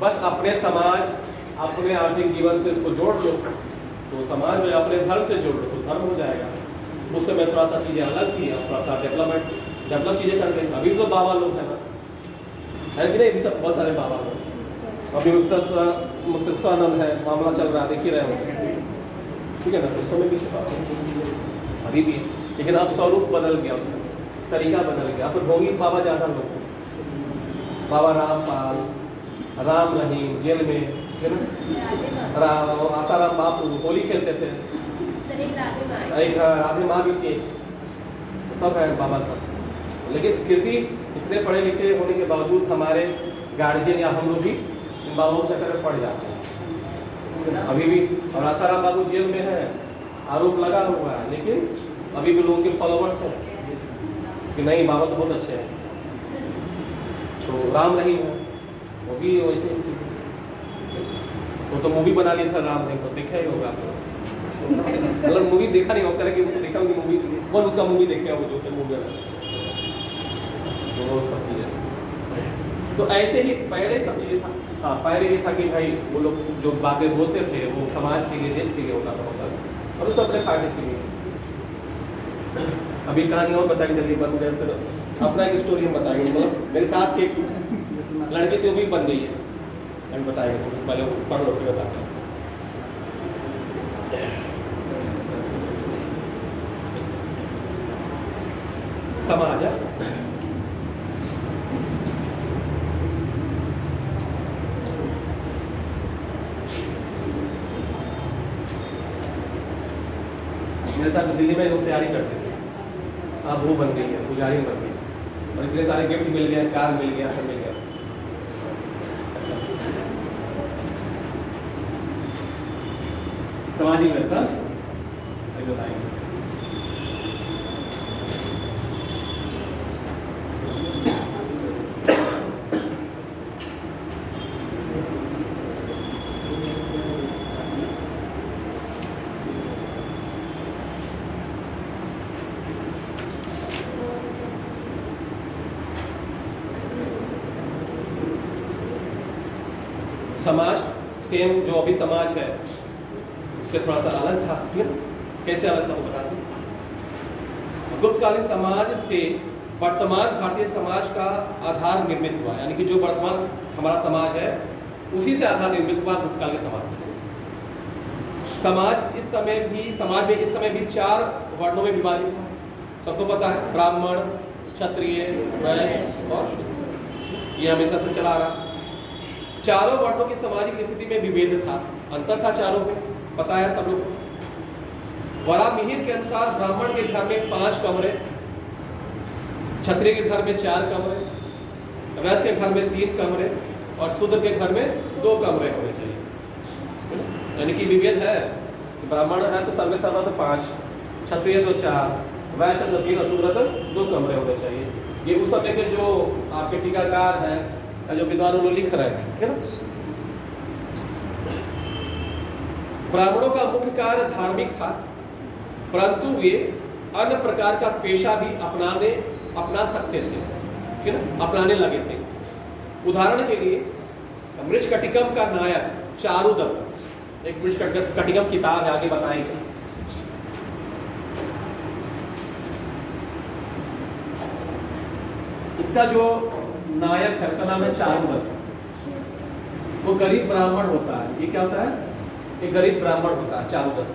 बस अपने समाज, अपने आर्थिक जीवन से इसको जोड़ लो, तो समाज में अपने धर्म से जोड़ लो तो धर्म हो जाएगा। उस समय थोड़ा सा चीज़ें अलग थी, अब थोड़ा सा डेवलप चीज़ें करते हैं। अभी तो बाबा लोग हैं ना, है कि नहीं? अभी सब बहुत सारे बाबा लोग, अभी मुक्तेश्वरानंद है, मामला चल रहा है, देख ही रहे हो, ठीक है ना। उस समय भी अभी भी, लेकिन अब स्वरूप बदल गया, उसका तरीका बदल गया। अब तो ढोंगी बाबा ज़्यादा लोग, बाबा रामपाल, राम रहीम जेल में, है ना, आसाराम बापू होली खेलते थे, एक राधे माँ भी थी, सब है बाबा सब। लेकिन फिर भी इतने पढ़े लिखे होने के बावजूद हमारे गार्जियन या हम लोग भी इन बाबाओं के चक्कर में पड़ जाते हैं अभी भी। और आसाराम बाबू जेल में है, आरोप लगा हुआ है, लेकिन अभी भी लोगों के फॉलोवर्स हैं कि नहीं बाबा तो बहुत अच्छे हैं। तो राम नहीं है, वो भी वैसे ही चीज़। वो तो मूवी बना लिया था राम नहीं, तो देखा ही होगा मतलब मूवी देखा नहीं होगा कि देखा होगी मूवी, कौन उसका मूवी देखे वो जो मूवी है, तो सब चीज़ें। तो ऐसे ही पहले सब चीज़ें था। हाँ, पहले ये था कि भाई वो लोग जो बातें बोलते थे वो समाज के लिए, देश के लिए होता था बहुत सारा, और उस अपने फायदे के लिए। अभी कहानी और बताएंगे जल्दी बन गए, फिर अपना एक स्टोरी हम बताएंगे। मतलब मेरे साथ के एक लड़की थी, वो भी बन गई है, हम बताएंगे। तो पहले पढ़ लो फिर बताते हैं। समाज है मेरे साथ दिल्ली में लोग तैयारी करते थे, अब वो बन गई है, पुजारी बन गई, और इतने सारे गिफ्ट मिल गए, कार मिल गया, सब मिल गया। सामाजिक व्यवस्था बताएंगे। समाज सेम जो अभी समाज है उससे थोड़ा सा अलग था, ठीक है? कैसे अलग था वो बता दूं। गुप्तकालीन समाज से वर्तमान भारतीय समाज का आधार निर्मित हुआ, यानी कि जो वर्तमान हमारा समाज है उसी से आधार निर्मित हुआ गुप्तकाल के समाज से। समाज इस समय भी 4 वर्णों में विभाजित था, सबको पता है, ब्राह्मण, क्षत्रिय, वैश्य और शूद्र। ये हमेशा से चला आ रहा। चारों वर्णों की सामाजिक स्थिति में विभेद था, अंतर था चारों में, पता है सब लोग को। वरामिहिर के अनुसार ब्राह्मण के घर में 5 कमरे, क्षत्रिय के घर में 4 कमरे, वैश्य के घर में 3 कमरे और शूद्र के घर में 2 कमरे होने चाहिए। यानी कि विभेद है, ब्राह्मण है तो सर्वे सर्वा तो 5, क्षत्रिय तो 4, वैश्य तो 3 और शूद्र तो 2 कमरे होने चाहिए। ये उस समय के जो आपके टीकाकार हैं, जो विद्वान उन्होंने लिख रहे हैं, है ना। ब्राह्मणों का मुख्य कार्य धार्मिक था, परंतु वे अन्य प्रकार का पेशा भी अपना सकते थे, है ना, अपनाने लगे थे। उदाहरण के लिए मृच्छकटिकम का नायक चारुदत्त, एक मृच्छकटिकम किताब है, आगे बताएंगे। इसका जो नायक है उसका नाम है चारुदत्त। वो गरीब ब्राह्मण होता है। ये क्या होता है? एक गरीब ब्राह्मण होता है चारुदत्त।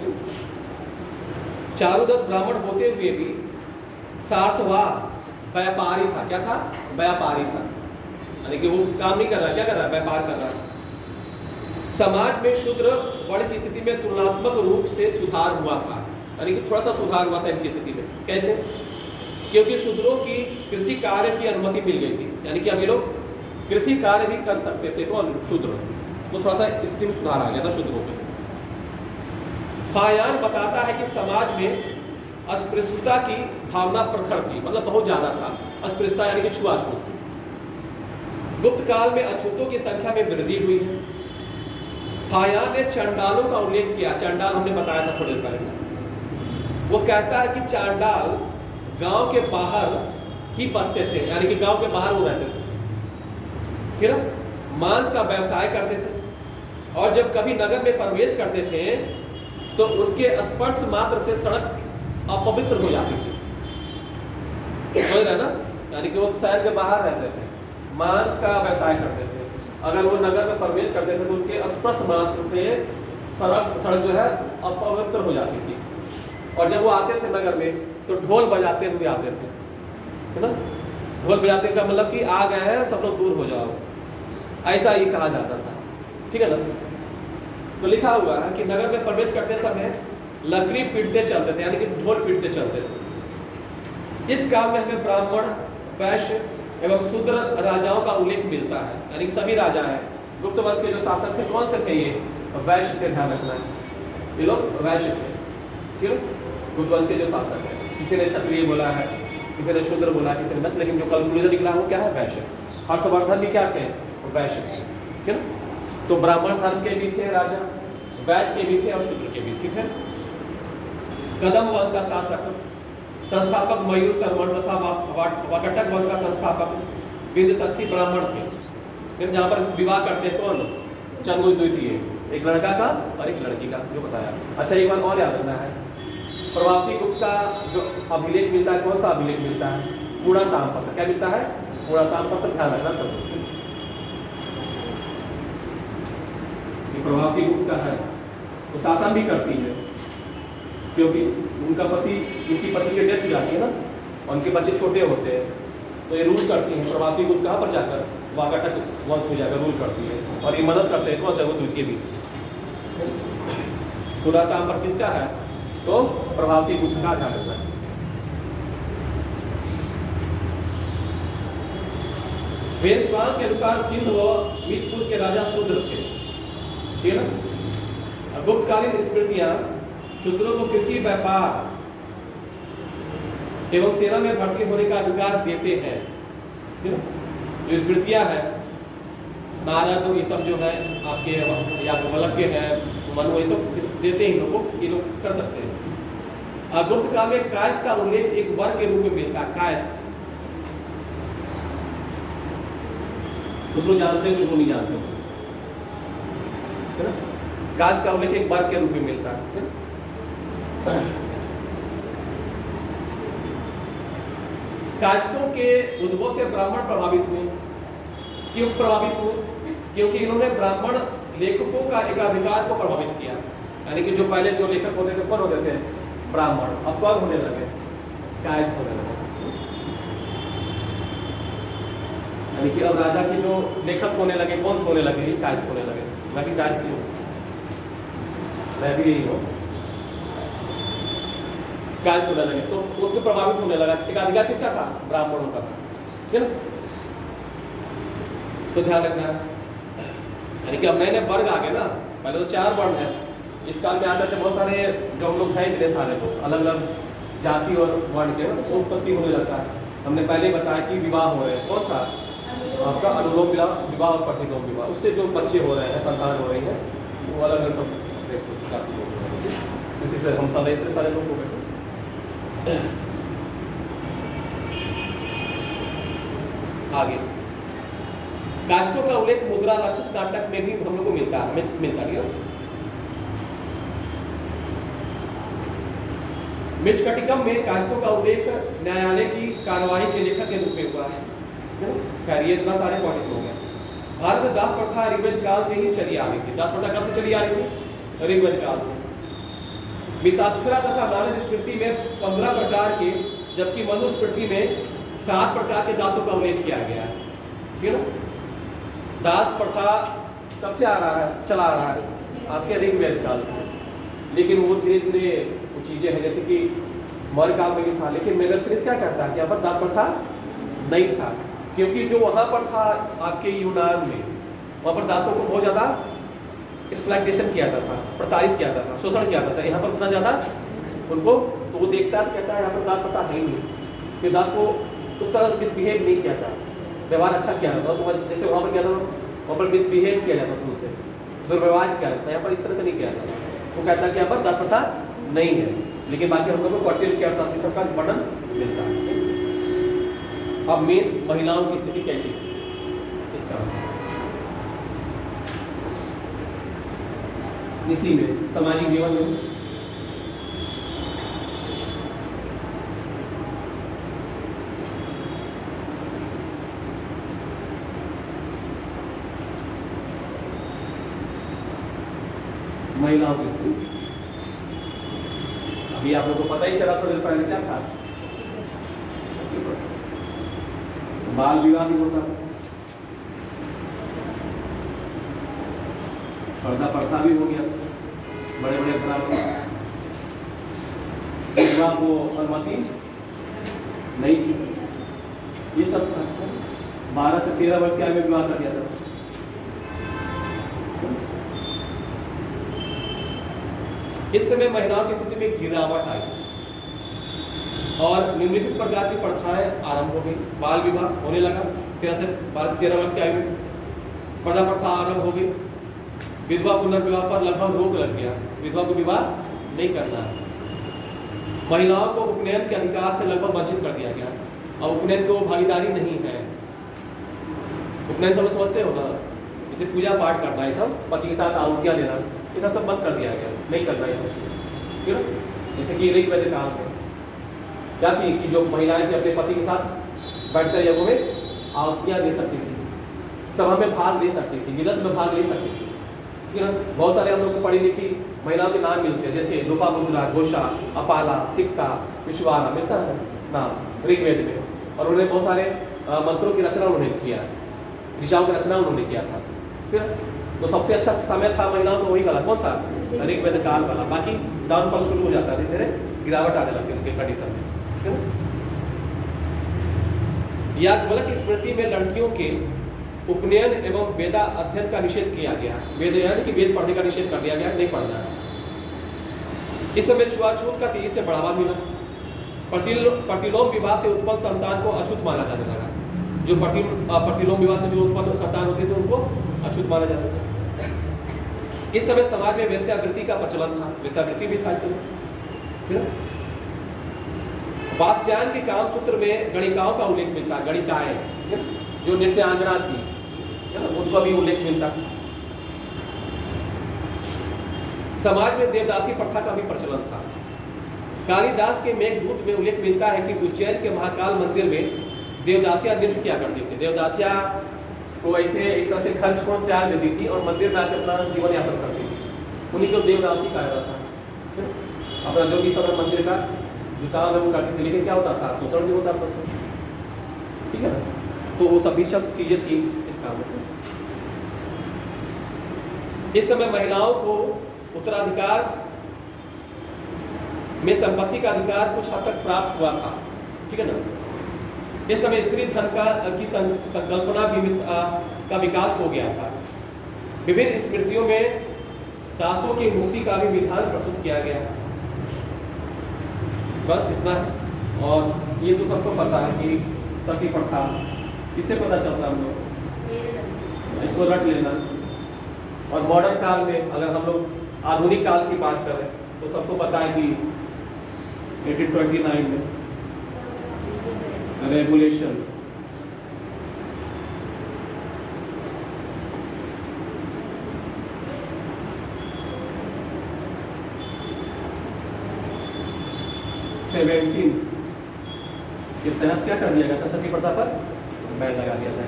चारुदत्त ब्राह्मण होते हुए भी सार्थवान व्यापारी था। क्या था? व्यापारी था, यानी कि वो काम नहीं कर रहा, क्या कर रहा है? व्यापार कर रहा है। समाज में शूद्र वर्ण की स्थिति में तुलनात्मक रूप से सुधार हुआ था, यानी कि थोड़ा सा सुधार हुआ था इनकी स्थिति में। कैसे? क्योंकि शूद्रों की कृषि कार्य की अनुमति मिल गई थी, यानी कि अब ये लोग कृषि कार्य भी कर सकते थे। तो शूद्र, तो थोड़ा सा स्थिति में सुधार आ गया था शूद्रों के। फायान बताता है कि समाज में अस्पृश्यता की भावना प्रखर थी, मतलब बहुत ज्यादा था अस्पृश्यता, यानी कि छुआछूत। गुप्त काल में अछूतों की संख्या में वृद्धि हुई है। फायान ने चांडालों का उल्लेख किया। चांडाल हमने बताया था थोड़ी देर पहले। वो कहता है कि चांडाल गांव के बाहर ही बसते थे, यानी कि गांव के बाहर वो रहते थे, फिर मांस का व्यवसाय करते थे, और जब कभी नगर में प्रवेश करते थे तो उनके स्पर्श मात्र से सड़क अपवित्र हो जाती थी। समझ रहे ना? यानी कि वो शहर के बाहर रहते थे, मांस का व्यवसाय करते थे, अगर वो नगर में प्रवेश करते थे तो उनके स्पर्श मात्र से सड़क जो है अपवित्र हो जाती थी। और जब वो आते थे नगर में तो ढोल बजाते हुए आते थे, है ना। ढोल बजाते का मतलब कि आ गए हैं, सब लोग दूर हो जाओ, ऐसा ही कहा जाता था, ठीक है ना। तो लिखा हुआ है कि नगर में प्रवेश करते समय लकड़ी पीटते चलते थे, यानी कि ढोल पीटते चलते थे। इस काम में हमें ब्राह्मण, वैश्य एवं शूद्र राजाओं का उल्लेख मिलता है, यानी कि सभी राजा हैं। गुप्त वंश के जो शासक थे कौन से थे? ये वैश्य थे, ध्यान रखना है, ये लोग वैश्य थे। ठीक है, गुप्त वंश के जो शासक है, किसी ने क्षत्रिय बोला है, किसी ने शूद्र बोला, किसी ने वैश्य, लेकिन जो कंक्लूजन निकला वो क्या है? वैश्य। हर्षवर्धन भी क्या थे? वैश्य थे। ठीक है ना, तो ब्राह्मण धर्म के भी थे राजा, वैश्य के भी थे और शूद्र के भी। ठीक है, कदम वंश का शासक संस्थापक मयूर शर्मण तथा वाकटक वंश का संस्थापक विंध्यशक्ति ब्राह्मण थे। फिर जहाँ पर विवाह करते हैं कौन? चंद्र द्वितीय, एक लड़का का और एक लड़की का, जो बताया। अच्छा, एक बार और याद रखना है, प्रभावती गुप्त का जो अभिलेख मिलता है, कौन सा अभिलेख मिलता है? पूर्णा ताम्रपत्र। क्या मिलता है? पूर्णा ताम्रपत्र, ध्यान रखना सब। प्रभावती गुप्त का है, वो शासन भी करती है, क्योंकि उनका पति, उनकी पत्नी की डेथ हो जाती है ना, और उनके बच्चे छोटे होते हैं, तो ये रूल करती हैं। प्रभावती गुप्त कहाँ पर जाकर? वाकटक वंश में जाकर रूल करती है, और ये मदद करते हैं कौन? चंद्र द्वितीय भी। पूरा काम पर किसका है? तो प्रभावती गुप्त का ध्यान रखना है। वेदस्वांग के अनुसार सिंध व मित्रपुर के राजा शूद्र थे। ठीक है ना, गुप्तकालीन स्मृतियां शूद्रों को कृषि, व्यापार एवं सेना में भर्ती होने का अधिकार देते हैं। ठीक है, जो स्मृतियां हैं, नारद ये सब जो है आपके या वल्लभ हैं, मनु, ये सब देते हैं लोगों को, ये लोग कर सकते हैं। गुप्त काल में कायस्थ का उल्लेख एक वर्ग के रूप में मिलता है। कायस्थ कुछ लोग जानते हैं, कुछ लोग नहीं जानते, है ना। कायस्थ का उल्लेख एक वर्ग के रूप में मिलता है। कायस्थों के उद्भव से ब्राह्मण प्रभावित हुए। क्यों प्रभावित हुए? क्योंकि इन्होंने ब्राह्मण लेखकों का एकाधिकार को प्रभावित किया, यानी कि जो पहले जो लेखक होते थे कौन होते थे? ब्राह्मण। अब कौन होने लगे? कायस्थ होने लगे। यानी कि अब राजा के जो लेखक होने लगे, कौन होने लगे? कायस्थ होने लगे। मैं भी कायस्थ हूँ, मैं भी यही हूँ, कायस्थ होने लगे, तो उनको प्रभावित होने लगा। एकाधिकार किसका था? ब्राह्मणों का था। ठीक है ना, तो ध्यान रखना है। यानी कि अब नए नए वर्ग आ गए ना, पहले तो 4 वर्ण है, इस काल में आकर के बहुत सारे जो हम लोग हैं, इतने सारे लोग अलग अलग जाति और वर्ण के ना उत्पत्ति होने लगता है। हमने पहले बताया कि विवाह हो रहे हैं, कौन सा? आपका अनुलोम विवाह और प्रतिलोम विवाह, उससे जो बच्चे हो रहे हैं, संतान हो रही है, वो अलग अलग सब जाति लोग हो रहे हैं। इसी से हम सारे इतने सारे लोग हो गए। आगे कायस्थों का उल्लेख मुद्रा राक्षस नाटक में भी हम लोग को मिलता है। मृच्छकटिकम में कायस्थों का उल्लेख न्यायालय की कार्यवाही के लेखक के रूप में हुआ है। खैर, ये इतना सारे पॉइंट्स हो गए। भारत में दास प्रथा ऋग्वेद काल से ही चली आ रही थी। दास प्रथा कब से चली आ रही थी? ऋग्वेद काल से। मिताक्षरा तथा नारद स्मृति में 15 प्रकार के, जबकि मनुस्मृति में 7 प्रकार के दासों का उल्लेख किया गया है। ठीक है ना, दास प्रथा कब से आ रहा है? चला आ रहा है आपके ऋग्वेद काल से, लेकिन वो धीरे धीरे वो चीज़ें हैं, जैसे कि मौर्य काल में भी था, लेकिन मेगस्थनीज क्या कहता है कि यहाँ पर दास प्रथा नहीं था, क्योंकि जो वहाँ पर था आपके यूनान में, वहाँ पर दासों को बहुत ज़्यादा एक्सप्लॉइटेशन किया जाता था, प्रताड़ित किया जाता था, शोषण किया जाता था। यहाँ पर उतना ज़्यादा उनको, तो वो देखता है तो कहता है यहाँ पर दास प्रथा है ही नहीं, कि दास को उस तरह मिसबिहेव नहीं किया था, व्यवहार अच्छा किया जाता था। जैसे वहाँ पर किया था, वहाँ पर मिसबिहेव किया जाता था, उनसे दुर्व्यवहार किया जाता था, यहाँ पर इस तरह का नहीं किया जाता। वो कहता है कि यहाँ पर दास प्रथा नहीं है, लेकिन बाकी हम लोग को कौटिल्य के अर्थशास्त्र सबका वर्णन मिलता है। अब मेन महिलाओं की स्थिति कैसी है इसका, इसी में सामाजिक जीवन में महिलाओं की स्थिति। अभी आप लोगों को पता ही चला थोड़ी देर पहले क्या था, बाल विवाह भी होता था, पर्दा प्रथा भी हो गया, बड़े बड़े ब्राह्मण विवाह को अनुमति नहीं थी, ये सब था। 12 से 13 वर्ष की आयु में विवाह कर दिया था। इस समय महिलाओं की स्थिति में गिरावट आई और निम्नलिखित प्रकार की प्रथाएं आरंभ हो गई। बाल विवाह होने लगा 12 से 13 वर्ष की आयु में, पर्दा प्रथा आरंभ हो गई। विधवा पुनर्विवाह पर लगभग रोक लग गया, विधवा को विवाह नहीं करना है। महिलाओं को उपनयन के अधिकार से लगभग वंचित कर दिया गया और उपनयन को भागीदारी नहीं है। उपनयन सब समझते हो ना, जैसे पूजा पाठ करना, ये सब पति के साथ आहुतियाँ देना, ये सब बंद कर दिया गया, नहीं करना ये सब, क्यों? जैसे कि ऋग्वेद काल में क्या थी कि जो महिलाएं थी अपने पति के साथ बैठकर यज्ञों में आहुतियाँ दे सकती थी, सभा में भाग ले सकती थी, विदत में भाग ले सकती थी, क्यों? बहुत सारे हम लोग को पढ़ी लिखी महिलाओं के नाम मिलते हैं, जैसे लोपामुद्रा, घोषा, अपाला, सिक्ता, विश्वारा, मिलता है नाम ऋग्वेद में। और उन्होंने बहुत सारे मंत्रों की रचना उन्होंने किया, ऋचाओं की रचना उन्होंने किया था। फिर तो सबसे अच्छा समय था महिलाओं को वही वाला, कौन सा? ऋग्वेद काल वाला। बाकी डाउनफॉल शुरू हो जाता है, धीरे धीरे गिरावट आने लगती है उनके कंडीशन में। याद बोला कि स्मृति में लड़कियों के उपनयन एवं वेदा अध्ययन का निषेध किया गया। वेद यानी कि वेद पढ़ने का निषेध कर दिया गया, नहीं पढ़ना है। इस समय छुआछूत का तेजी से बढ़ावा मिला। प्रतिलोम विवाह से उत्पन्न संतान को अछूत माना जाने लगा। जो प्रतिलोम विवाह से जो उत्पन्न संतान होते थे उनको अछूत माना जाता था। इस समय समाज में वेश्यावृत्ति का प्रचलन था, वेश्यावृत्ति भी था इस समय। वात्स्यायन के काम सूत्र में गणिकाओं का उल्लेख मिलता है, गणिकाएं जो नृत्यांगना थी, उनका भी उल्लेख मिलता। समाज में देवदासी प्रथा का भी प्रचलन था। कालिदास के मेघदूत में उल्लेख मिलता है कि उज्जैन के महाकाल मंदिर में देवदासियां नृत्य किया करती थी। देवदासियां को ऐसे एक तरह से खर्च को त्याग देती थी और मंदिर में आकर अपना जीवन यापन करती थी, उन्हीं को देवदासी कहा जाता था। अपना जो भी समय मंदिर का जो काम है वो करती थी, लेकिन क्या होता था, शोषण भी होता था, ठीक है ना। तो वो सभी सब चीजें थी इस काम में। इस समय महिलाओं को उत्तराधिकार में संपत्ति का अधिकार कुछ हद तक प्राप्त हुआ था, ठीक है ना। इस समय स्त्री धन की संकल्पना भी का विकास हो गया था। विभिन्न स्मृतियों में दासों की मुक्ति का भी विधान प्रस्तुत किया गया। बस इतना है। और ये तो सबको पता है कि सती प्रथा, इससे पता चलता हम लोग, इसको रट लेना। और मॉडर्न काल में अगर हम लोग आधुनिक काल की बात करें तो सबको पता है कि 1829 में रेगुलेशन के तहत क्या कर दिया गया था, सती प्रथा पर बैन लगा दिया था।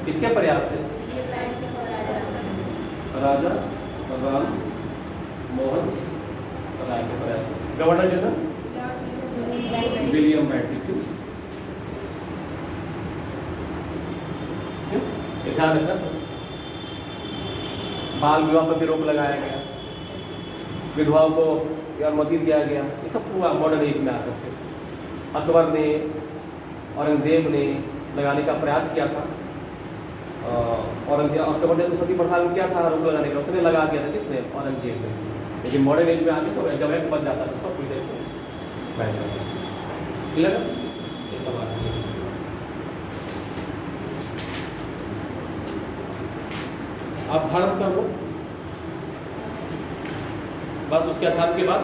इसके प्रयास से राजा राम मोहन राय के प्रयास से गवर्नर जनरल विलियम बेंटिक, ध्यान रखना सर। बाल विवाह पर भी रोक लगाया गया, विधवाओं को अनुमति दिया गया, ये सब हुआ मॉडर्न एज में आकर के। अकबर ने, औरंगजेब ने लगाने का प्रयास किया था। औरंगजेब, अकबर ने तो सती प्रथा में किया था रोक लगाने का, उसने लगा दिया था, किसने? औरंगजेब ने। लेकिन मॉडर्न एज में आके तो जब एक बन जाता था तो पूरी तरह से बैठ जाता। क्लियर है ये सब बात। आप धर्म कर लो बस, उसके धर्म के बाद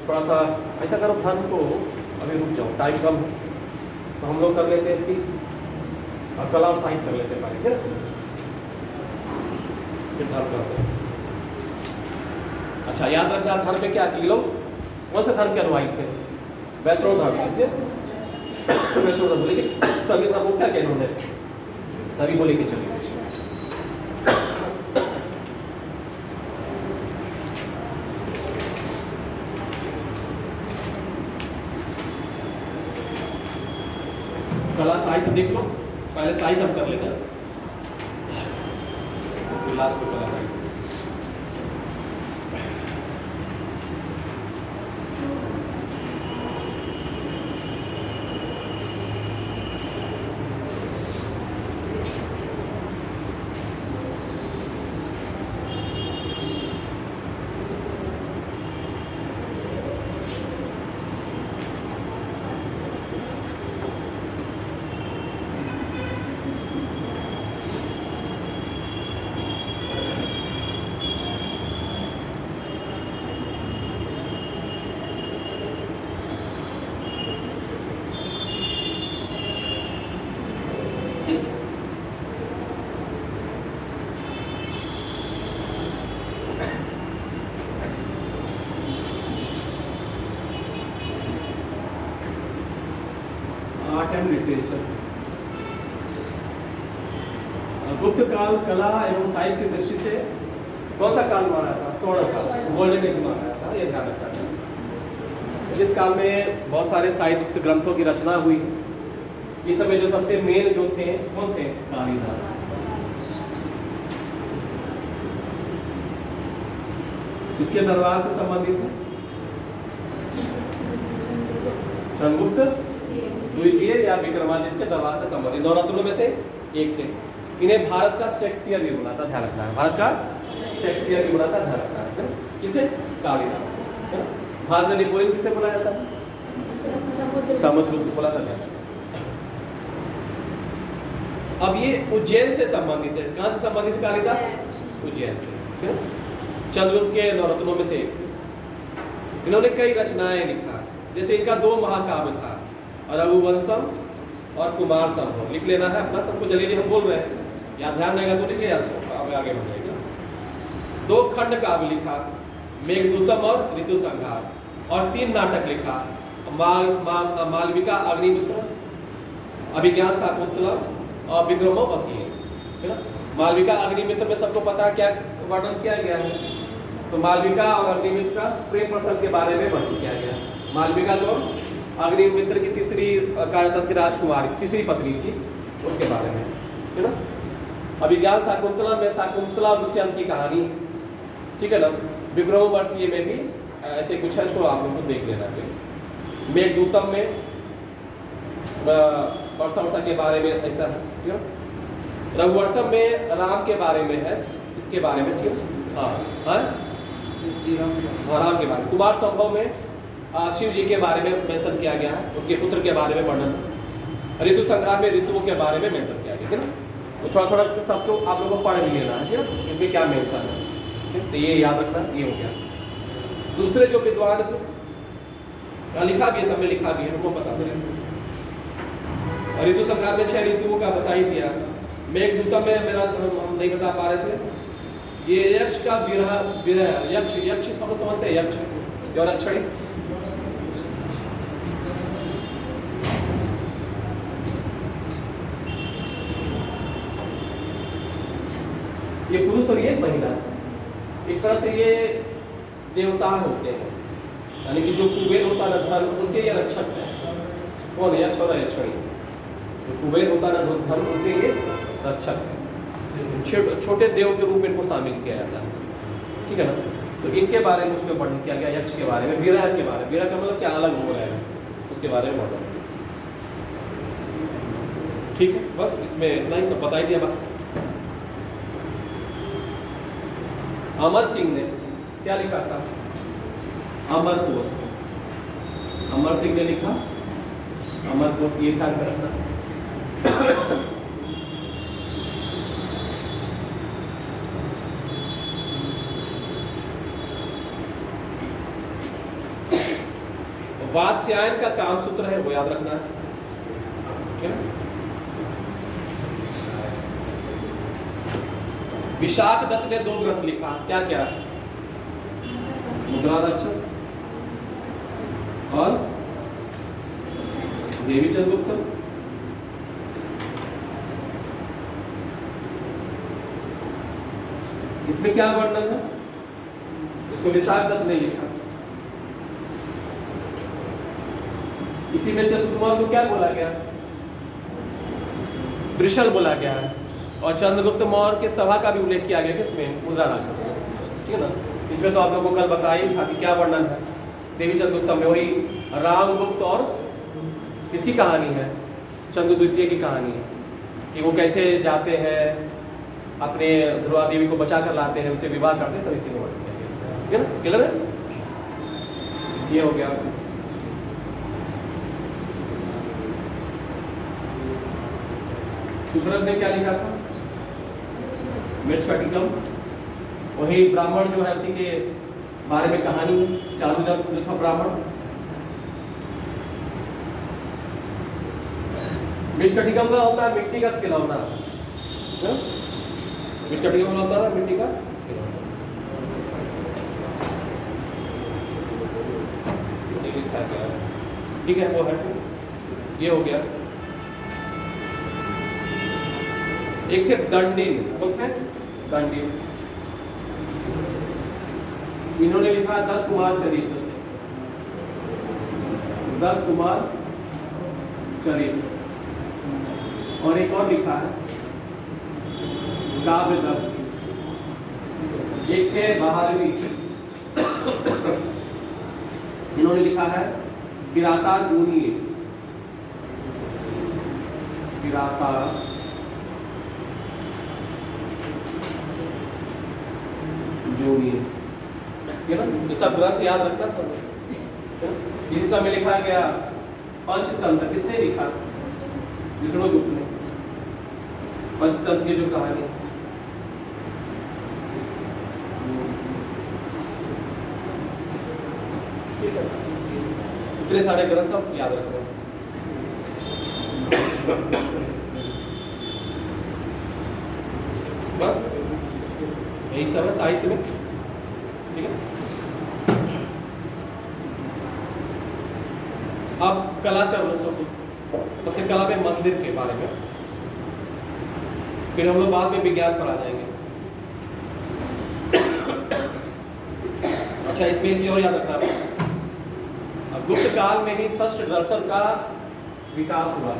थोड़ा सा ऐसा करो, धर्म को अभी रुक जाओ, टाइम कम है तो हम लोग कर लेते हैं इसकी, और कला और साहित्य कर लेते हैं पहले, फिर धर्म करते हैं। अच्छा याद रखना, धर्म में क्या कि लोग कौन से धर्म के अनुयायी थे? वैष्णव धर्म, इसलिए वैष्णव धर्म। लेकिन सभी धर्मों क्या कहना उन्होंने, सभी बोले कि चलिए कला साहित्य देख लो, पहले साहित्य हम कर लेते हैं, लास्ट में कला। And literature. गुप्त काल कला एवं साहित्य की दृष्टि से कौन सा काल माना था? स्वर्ण काल, गोल्डन एज माना था, ये ध्यान रखना है। इस काल में बहुत सारे साहित्य ग्रंथों की रचना हुई। इस समय जो सबसे मेन जो थे कौन थे? कालिदास। किसके दरबार से संबंधित है? चंद्रगुप्त द्वितीय या विक्रमादित्य के दरबार से संबंधित नवरत्नों में से एक थे। इन्हें भारत का शेक्सपियर भी बोला था, ध्यान रखना है। भारत का शेक्सपियर भी बोला था, ध्यान रखना है। किसे? कालिदास, है ना। भारत का नेपोलियन किसे बोला जाता है? समुद्रगुप्त बोला था, ध्यान रखना। अब ये उज्जैन से संबंधित है। कहाँ से संबंधित? कालिदास उज्जैन से, है ना। चंद्रगुप्त के नवरत्नों में से एक थे। इन्होंने कई रचनाएं लिखा, जैसे इनका 2 महाकाव्य था, रघुवंशम और कुमार संभव। लिख लेना है अपना, सबको जल्दी हम बोल रहे हैं, या ध्यान रहेगा तो लिखिए, याद आगे बढ़ जाएगा। 2 खंड काव्य लिखा, मेघदूतम और ऋतु संहार, और 3 नाटक लिखा, मालविका अग्निमित्र, अभिज्ञान शाकुंतलम और विक्रमो वसीय, है ना। मालविका अग्निमित्र में सबको पता है क्या वर्णन किया गया है? तो मालविका और अग्निमित्र का प्रेम प्रसंग के बारे में वर्णन किया गया। मालविका तो अग्निमित्र की तीसरी कायतन की राजकुमारी, तीसरी पत्नी थी, उसके बारे में, है ना। अभिज्ञान शाकुंतला में शाकुंतला और दुष्यंत की कहानी, ठीक है ना। विक्रम वर्षीय में भी ऐसे कुछ है, इसको आप लोगों को देख लेना है। मेघदूतम में वर्षा के बारे में ऐसा है, ठीक है। रघुवंशम में राम के बारे में है, इसके बारे में क्यों? हाँ, राम के बारे में। कुमार संभव में शिव जी के बारे में मेंशन किया गया है, उनके पुत्र के बारे में वर्णन। ऋतु संग्राम में ऋतुओं के बारे में मेंशन किया गया, है ना। तो थोड़ा थोड़ा सबको आप लोगों को पढ़ भी लेना है, इसमें क्या मेंशन है, तो ये याद रखना। ये हो गया। दूसरे जो विद्वान थे, लिखा भी है, सब में लिखा भी है, हमको पता नहीं। ऋतु संग्राम में 6 ऋतुओं का बता ही दिया। मेघदूतम में मेरा हम नहीं बता पा रहे थे। ये यक्ष का विरह, यक्ष सब समझते हैं, यक्ष और अक्षणी। ये पुरुष और ये महिला, एक तरह से ये देवता होते हैं, यानी कि जो कुबेर होता ना धर्म, उनके ये रक्षक है। कौन? यक्ष और यक्षणी। जो कुबेर होता ना धर्म, उनके ये रक्षक है। छोटे देव के रूप में इनको शामिल किया जाता है, ठीक है ना। तो इनके बारे में उसमें वर्णन किया गया, यक्ष के बारे में, विरह के बारे में। विरह का मतलब क्या अलग हो रहा है, उसके बारे में वर्णन, ठीक है। बस इसमें इतना ही, सब बता ही दिया बात। अमर सिंह ने क्या लिखा था? अमर कोश। अमर सिंह ने लिखा अमर कोश, ये था वात्स्यायन का काम सूत्र है, वो याद रखना है, ठीक है। विशाख दत्त ने 2 ग्रंथ लिखा, क्या क्या? मुद्रा राक्षस और देवी चंद्रगुप्त। इसमें क्या वर्णन है? इसको विशाख दत्त ने लिखा। इसी में चंद्रगुप्त को क्या बोला गया? वृषल बोला गया है। और चंद्रगुप्त मौर्य के सभा का भी उल्लेख किया गया, किसमें? मुद्रा राक्षस में, ठीक है ना। इसमें तो आप लोगों को कल बताया था कि क्या वर्णन है देवी चंद्रगुप्त में। वही रामगुप्त और किसकी कहानी है? चंद्र द्वितीय की कहानी है, कि वो कैसे जाते हैं, अपने ध्रुवा देवी को बचा कर लाते हैं, उनसे विवाह करते हैं, सब इसी में वर्णन किया गया, ठीक है ना। क्लियर है? ये हो गया। सुब्रत ने क्या लिखा था? मृच्छकटिकम। वही ब्राह्मण जो है, उसी के बारे में कहानी, चारुदत्त जो था ब्राह्मण। मृच्छकटिकम का होता है मिट्टी का खिलौना, मृच्छकटिकम का होता है मिट्टी का खिलौना। ठीक है, वो है, ये हो गया। एक थे दंडिन, कौन थे? दंडिन। इन्होंने लिखा 10 कुमार चरित्र, 10 कुमार चरित्र। और एक और लिखा है काव्य दर्श। एक थे बहारवी, इन्होंने लिखा है किराता जूनिए, किराता जूनिए, ठीक है ना? ये सब ग्रंथ याद रखना सब। इसी समय लिखा गया पंचतंत्र, किसने लिखा? विष्णुगुप्त ने। पंचतंत्र की जो कहानी, ठीक है, इतने सारे ग्रंथ सब याद रखो। बस यही सब है साहित्य में, ठीक है। अब कला कर लो सब, सबसे कला में मंदिर के बारे में, फिर हम लोग बाद में विज्ञान पर आ जाएंगे। अच्छा, इसमें एक चीज और याद रखना, अब गुप्त काल में ही षष्ठ दर्शन का विकास हुआ,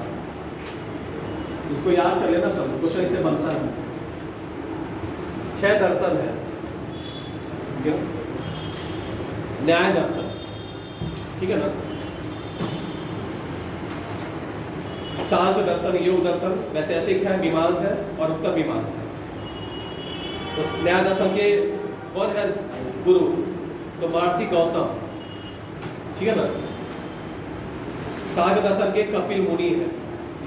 इसको याद कर लेना सब, क्वेश्चन इससे बनता है। 6 दर्शन है, न्याय दर्शन, ठीक है ना, सांख्य दर्शन, योग दर्शन, वैशेषिक है, मीमांस है और उत्तर मीमांस है। तो न्याय दर्शन के कौन है गुरु? तो महर्षि गौतम, ठीक है ना। सांख्य दर्शन के कपिल मुनि है,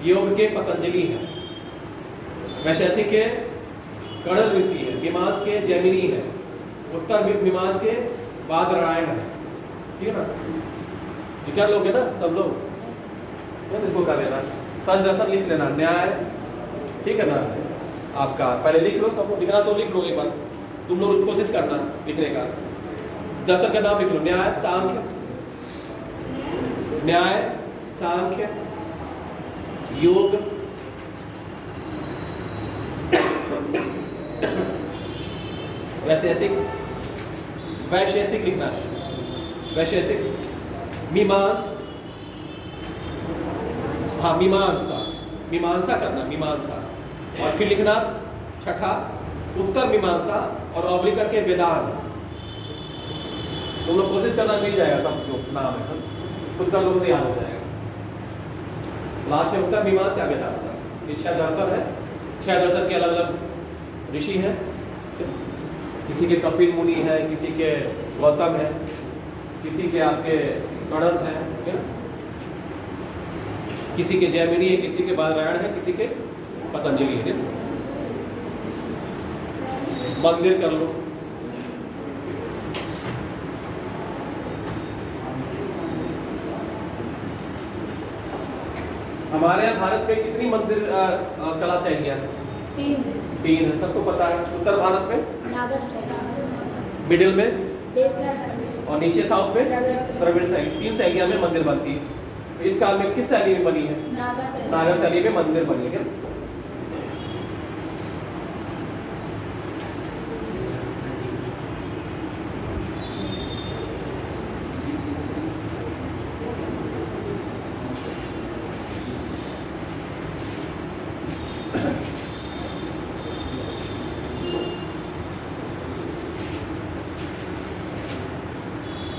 योग के पतंजलि है, वैशेषिक के कर्ण ऋषि है, मीमांस के जैमिनी है, उत्तर मीमांस के बादरायण है, ठीक है ना। ये क्या लोग है ना, सब लोग इसको कर लेना, सच दर्शन लिख लेना, न्याय, ठीक है ना। आपका पहले लिख लो, सब लिखना तो लिख लो, एक बार तुम लोग कोशिश करना लिखने का। दर्शन का नाम लिख लो, न्याय, सांख्य, न्याय, सांख्य, योग, वैशेषिक, वैशेषिक लिखना, वैशेषिक, मीमांस, हाँ मीमांसा, मीमांसा करना, मीमांसा, और फिर लिखना छठा उत्तर मीमांसा और ऑब्लिक करके वेदांत। तुम लोग कोशिश करना, मिल जाएगा सब जो नाम है, खुद का लोग याद हो जाएगा। लास्ट है उत्तर मीमांसा वेदांत। ये 6 दर्शन है, 6 दर्शन के अलग अलग ऋषि हैं, किसी के कपिल मुनि है, किसी के गौतम है, किसी के आपके कणद है, ठीक है ना, किसी के जैमिनी है, किसी के बादरायण है, किसी के पतंजलि है। मंदिर कर लो, हमारे यहाँ भारत में कितनी मंदिर कला शैलियाँ हैं? 3 है, सबको पता है। उत्तर भारत में नागर शैली, मिडिल में देसर, और नीचे साउथ में द्रविड़ शैली। 3 शैलियाँ में मंदिर बनती है। इस काल में किस शैली में बनी है? नागर शैली में मंदिर बनी है।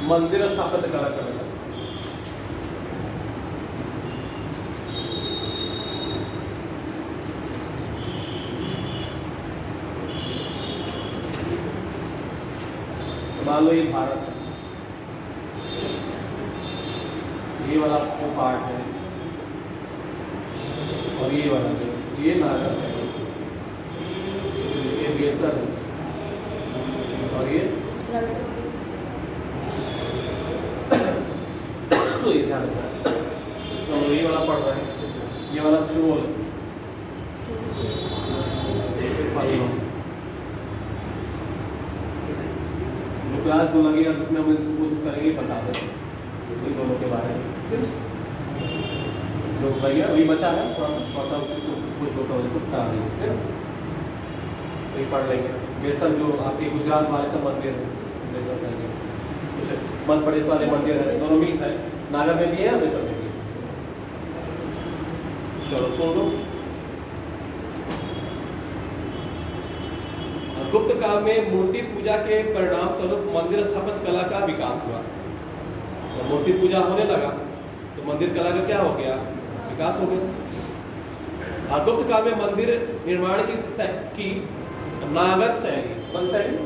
मंदिर स्थापित कला कर मान लो ये भारत है, ये वाला वो पार्ट है, और ये वाला जो ये नागर है, ये बेसर है, और ये तो ये ध्यान रखना, इसमें ये वाला पड़ रहा है, ये वाला चोल, क्लास को लगेगा तो उसमें हम कोशिश करेंगे बता दें इन दोनों के बारे में। जो भैया वही बचा है, थोड़ा सा कुछ होता हो गुप्ता रीच, है ना? तो ये पढ़ लेंगे। बेसन जो आपके गुजरात वाले सब मंदिर है, बेसन शैली कुछ मध्य प्रदेश वाले मंदिर है, दोनों मिक्स है, नागर में भी है और बेसन में भी है। चलो सुन लो। गुप्त काल में मूर्ति पूजा के परिणाम स्वरूप मंदिर स्थापत्य कला का विकास हुआ। तो मूर्ति पूजा होने लगा तो मंदिर कला का क्या हो गया, विकास हो गया। और गुप्त काल में मंदिर निर्माण की नागर शैली, कौन शैली?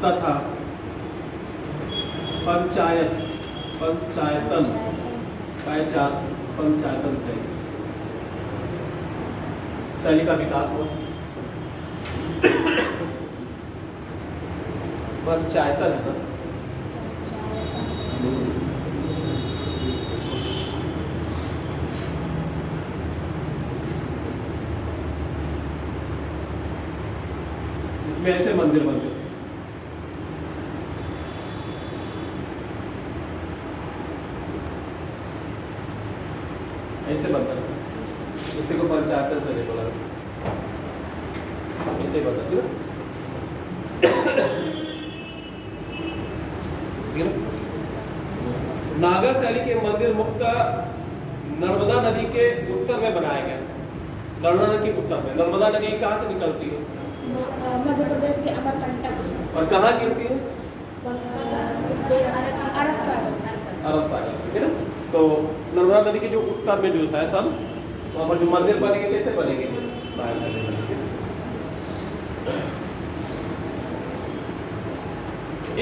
तथा पंचायतन शैली का विकास हुआ। पंचायतन है ना, इसमें ऐसे मंदिर बनते थे। ऐसे बनता है, इसी को पंचायतन शैली बोला जाता है। ऐसे बनता है नागर शैली के मंदिर मुख्यतः नर्मदा नदी के उत्तर में बनाए गए। नर्मदा नदी के उत्तर में, नर्मदा नदी कहाँ से निकलती है? मध्य प्रदेश के अमरकंटक। और कहाँ गिरती है? अरब सागर, है ना? तो नर्मदा नदी के जो उत्तर में जो है सब, वहाँ पर जो मंदिर बनेंगे कैसे बनेंगे? बाहर से बनेंगे।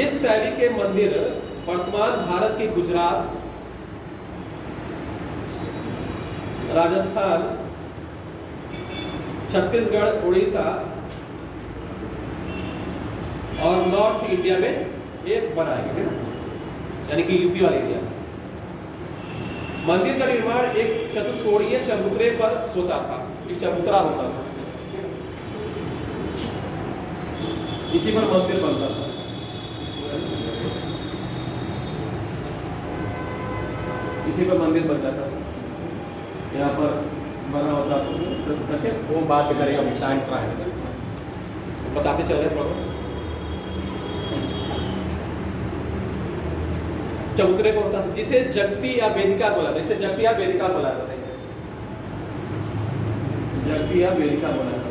इस शैली के मंदिर वर्तमान भारत के गुजरात, राजस्थान, छत्तीसगढ़, उड़ीसा और नॉर्थ इंडिया में ये बनाए गए, है ना? यानी कि यूपी वाले एरिया। मंदिर का निर्माण एक चतुष्कोणीय चबूतरे पर होता था, एक चबूतरा होता था, इसी पर मंदिर बनता था। इसी पर मंदिर बन जाता था, यहाँ पर बना होता करके वो बात करेगा, टाइम ट्राई बताते चल रहे थोड़ा। चबूतरे पर होता था, जिसे जगती या वेदिका बोला था। इसे जगती या वेदिका बोला था, जगती या वेदिका बोला था।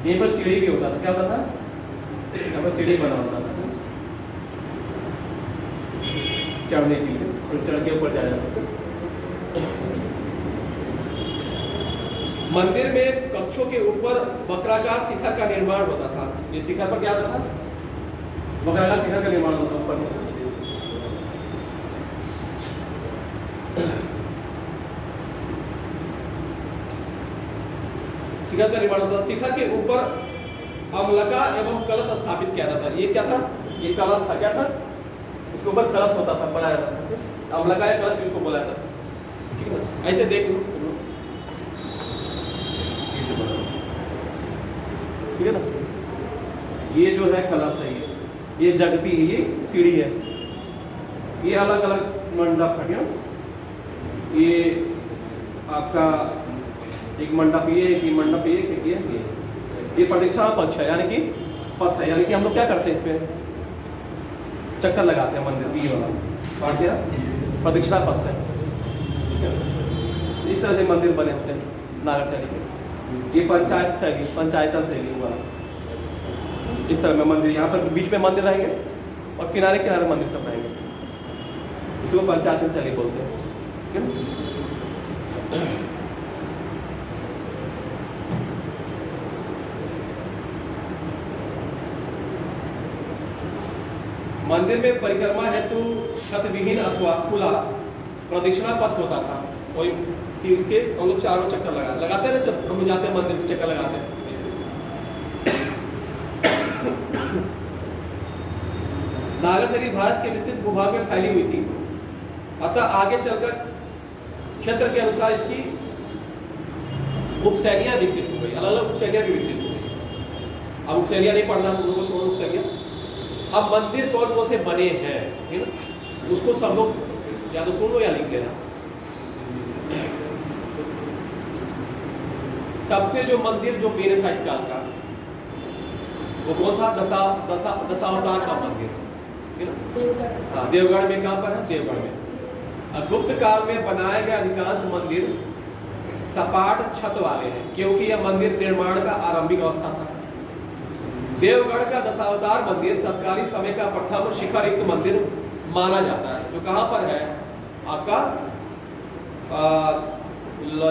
यहीं पर सीढ़ी भी होता था, क्या होता था? यहाँ पर सीढ़ी बना होता था चढ़ने के लिए, और चढ़ के ऊपर जाया जाता था। मंदिर में कक्षों के ऊपर वक्राकार शिखर का निर्माण होता था। ये शिखर पर क्या होता था? वक्राकार शिखर का निर्माण होता था ऊपर। शिखर का निर्माण होता था। शिखर के ऊपर अम्लका एवं कलश स्थापित किया जाता था। ये क्या था? ये कलश था। क्या था? इसके ऊपर कलश होता था, बनाया जाता था। अम्लका या कलश भी इसको बोला जाता था। ठीक है, ऐसे देख लो, ठीक है ना? ये जो है कलश है, ये जगती है, ये सीढ़ी है, ये अलग अलग मंडप है। ये आपका एक मंडप ये, एक मंडप ये प्रदक्षिणा पक्ष है, यानी कि पथ है, यानी कि हम लोग क्या करते हैं, इसमें चक्कर लगाते हैं मंदिर की वाला पाठ दिया, प्रदक्षिणा पथ है। इस तरह से मंदिर बने होते हैं नागर शैली के। ये पंचायत शैली, पंचायतन शैली हुआ। इस तरह में मंदिर, यहाँ पर बीच में मंदिर रहेंगे और किनारे किनारे मंदिर सब रहेंगे, इसको पंचायतन शैली बोलते हैं। ठीक है? मंदिर में परिक्रमा हेतु छत विहीन अथवा खुला प्रदक्षिणा पथ होता था। कोई कि उसके हम लोग चारों चक्कर लगाते हैं ना, जब हम जाते हैं मंदिर के चक्कर लगाते हैं। नागर शैली भारत के विस्तृत भूभाग में फैली हुई थी, अतः आगे चलकर क्षेत्र के अनुसार इसकी उपशैलियां विकसित हो गई, अलग अलग उपशैलियां भी विकसित हो गई। अब उपशैलियां नहीं पढ़ना तुम लोगों को, उपशैलियां। अब मंदिर कौन कौन से बने हैं, ठीक है, उसको सब लोग या तो सुन लो या लिख लेना। सबसे जो मंदिर जो मेन था इस काल का, वो कौन था? दशावतार का मंदिर, है ना? देवगढ़। हाँ, देवगढ़ में। कहाँ पर है? देवगढ़ में। और गुप्त काल में बनाए गए अधिकांश मंदिर सपाट छत वाले हैं, क्योंकि यह मंदिर निर्माण का आरंभिक अवस्था था। देवगढ़ का दशावतार मंदिर तत्कालीन समय का प्रथम शिखर युक्त मंदिर माना जाता है, जो कहाँ पर है? आपका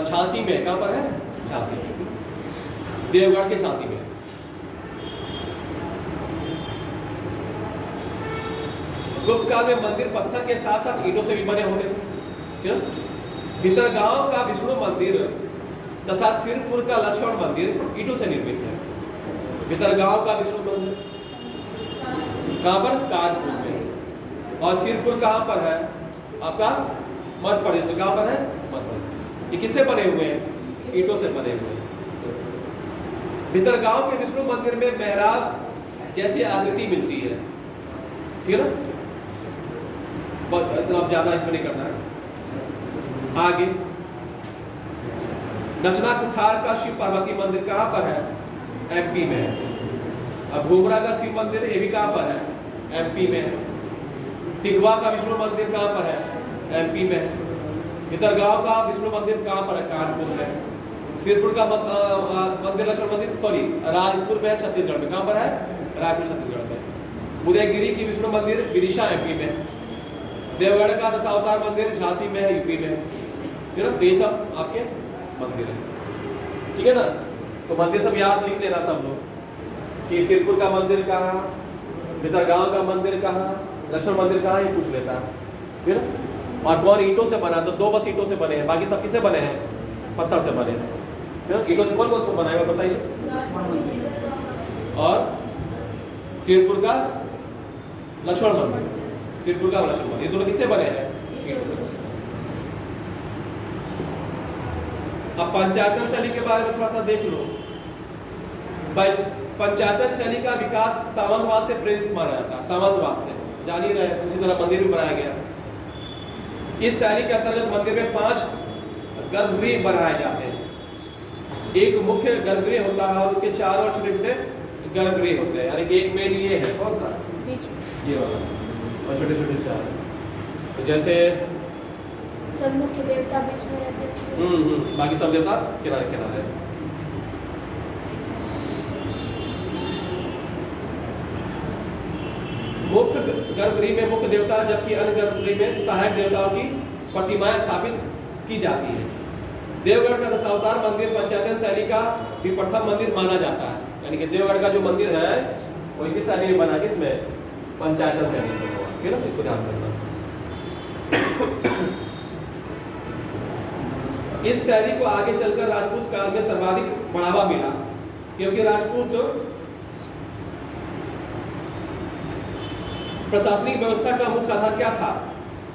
झांसी में। कहाँ पर है? झांसी में, देवगढ़ के झांसी में। गुप्त काल में मंदिर पत्थर के साथ साथ ईंटों से भी बने होते थे, क्या? भीतरगांव का विष्णु मंदिर तथा सिरपुर का लक्ष्मण मंदिर ईंटों से निर्मित है। भीतरगांव का विष्णु मंदिर कहाँ पर? कानपुर में। और सिरपुर कहाँ पर है? आपका मध्य प्रदेश में। कहाँ पर है? मध्य प्रदेश। ये किससे बने हुए हैं? ईंटों से बने हुए हैं। भीतरगांव के विष्णु मंदिर में मेहराब जैसी आकृति मिलती है, ठीक है ना? अब ज्यादा इसमें नहीं करना है। आगे दक्षिणा कुठार का शिव पार्वती मंदिर कहाँ पर है? एमपी में। अब घोबरा का शिव मंदिर ये भी कहाँ पर है? एमपी में। तिगवा का विष्णु मंदिर कहाँ पर है? एमपी में। भीतरगांव का विष्णु मंदिर कहाँ पर है? कानपुर में। सिरपुर का मंदिर लक्ष्मण मंदिर रायपुर में है, छत्तीसगढ़ में। कहाँ पर है? रायपुर छत्तीसगढ़ में। उदयगिरी की विष्णु मंदिर विदिशा एमपी में। देवगढ़ का दशावतार मंदिर झांसी में है, यूपी में, है ना? ये सब आपके मंदिर है, ठीक है ना? तो मंदिर सब याद लिख लेना सब लोग कि सिरपुर का मंदिर कहाँ, भीतरगांव का मंदिर कहाँ, लक्ष्मण मंदिर कहाँ, ये पूछ लेता है ना? और कौन ईंटों से बना? तो 2 बस ईंटों से बने हैं, बाकी सब किससे बने हैं? पत्थर से बने हैं। ईंटों से कौन कौन सा बनाएगा बताइए? और सिरपुर का लक्ष्मण मंदिर, सिरपुर का लक्ष्मण मंदिर, ये दोनों किससे बने हैं? ईंट से। अब पंचायतन शैली के बारे में थोड़ा सा देख लो। पंचायतन शैली का विकास सामंतवाद से प्रेरित माना जाता है। सामंतवाद से जान ही रहे, उसी तरह मंदिर भी बनाया गया। इस शैली के अंतर्गत मंदिर में 5 गर्भगृह बनाए जाते हैं। एक मुख्य गर्भगृह होता है और उसके चारों छोटे छोटे गर्भगृह होते हैं, यानी कि एक मेन ये है, कौन सा? ये वाला, और छोटे छोटे 4। तो जैसे सब मुख्य देवता बीच में रहते हैं। बाकी सब देवता किनारे किनारे। मुख्य गर्भगृह में मुख्य देवता, जबकि अन्य गर्भगृह में सहायक देवताओं की प्रतिमाएं स्थापित की जाती है। देवगढ़ का दशावतार मंदिर पंचायतन शैली का भी प्रथम मंदिर माना जाता है, यानी कि देवगढ़ का जो मंदिर है वो इसी शैली में बना, किसमें? पंचायतन शैली में, ठीक है ना? इसको ध्यान रखना। इस शैली को आगे चलकर राजपूत काल में सर्वाधिक बढ़ावा मिला, क्योंकि राजपूत प्रशासनिक व्यवस्था का मुख्य आधार क्या था?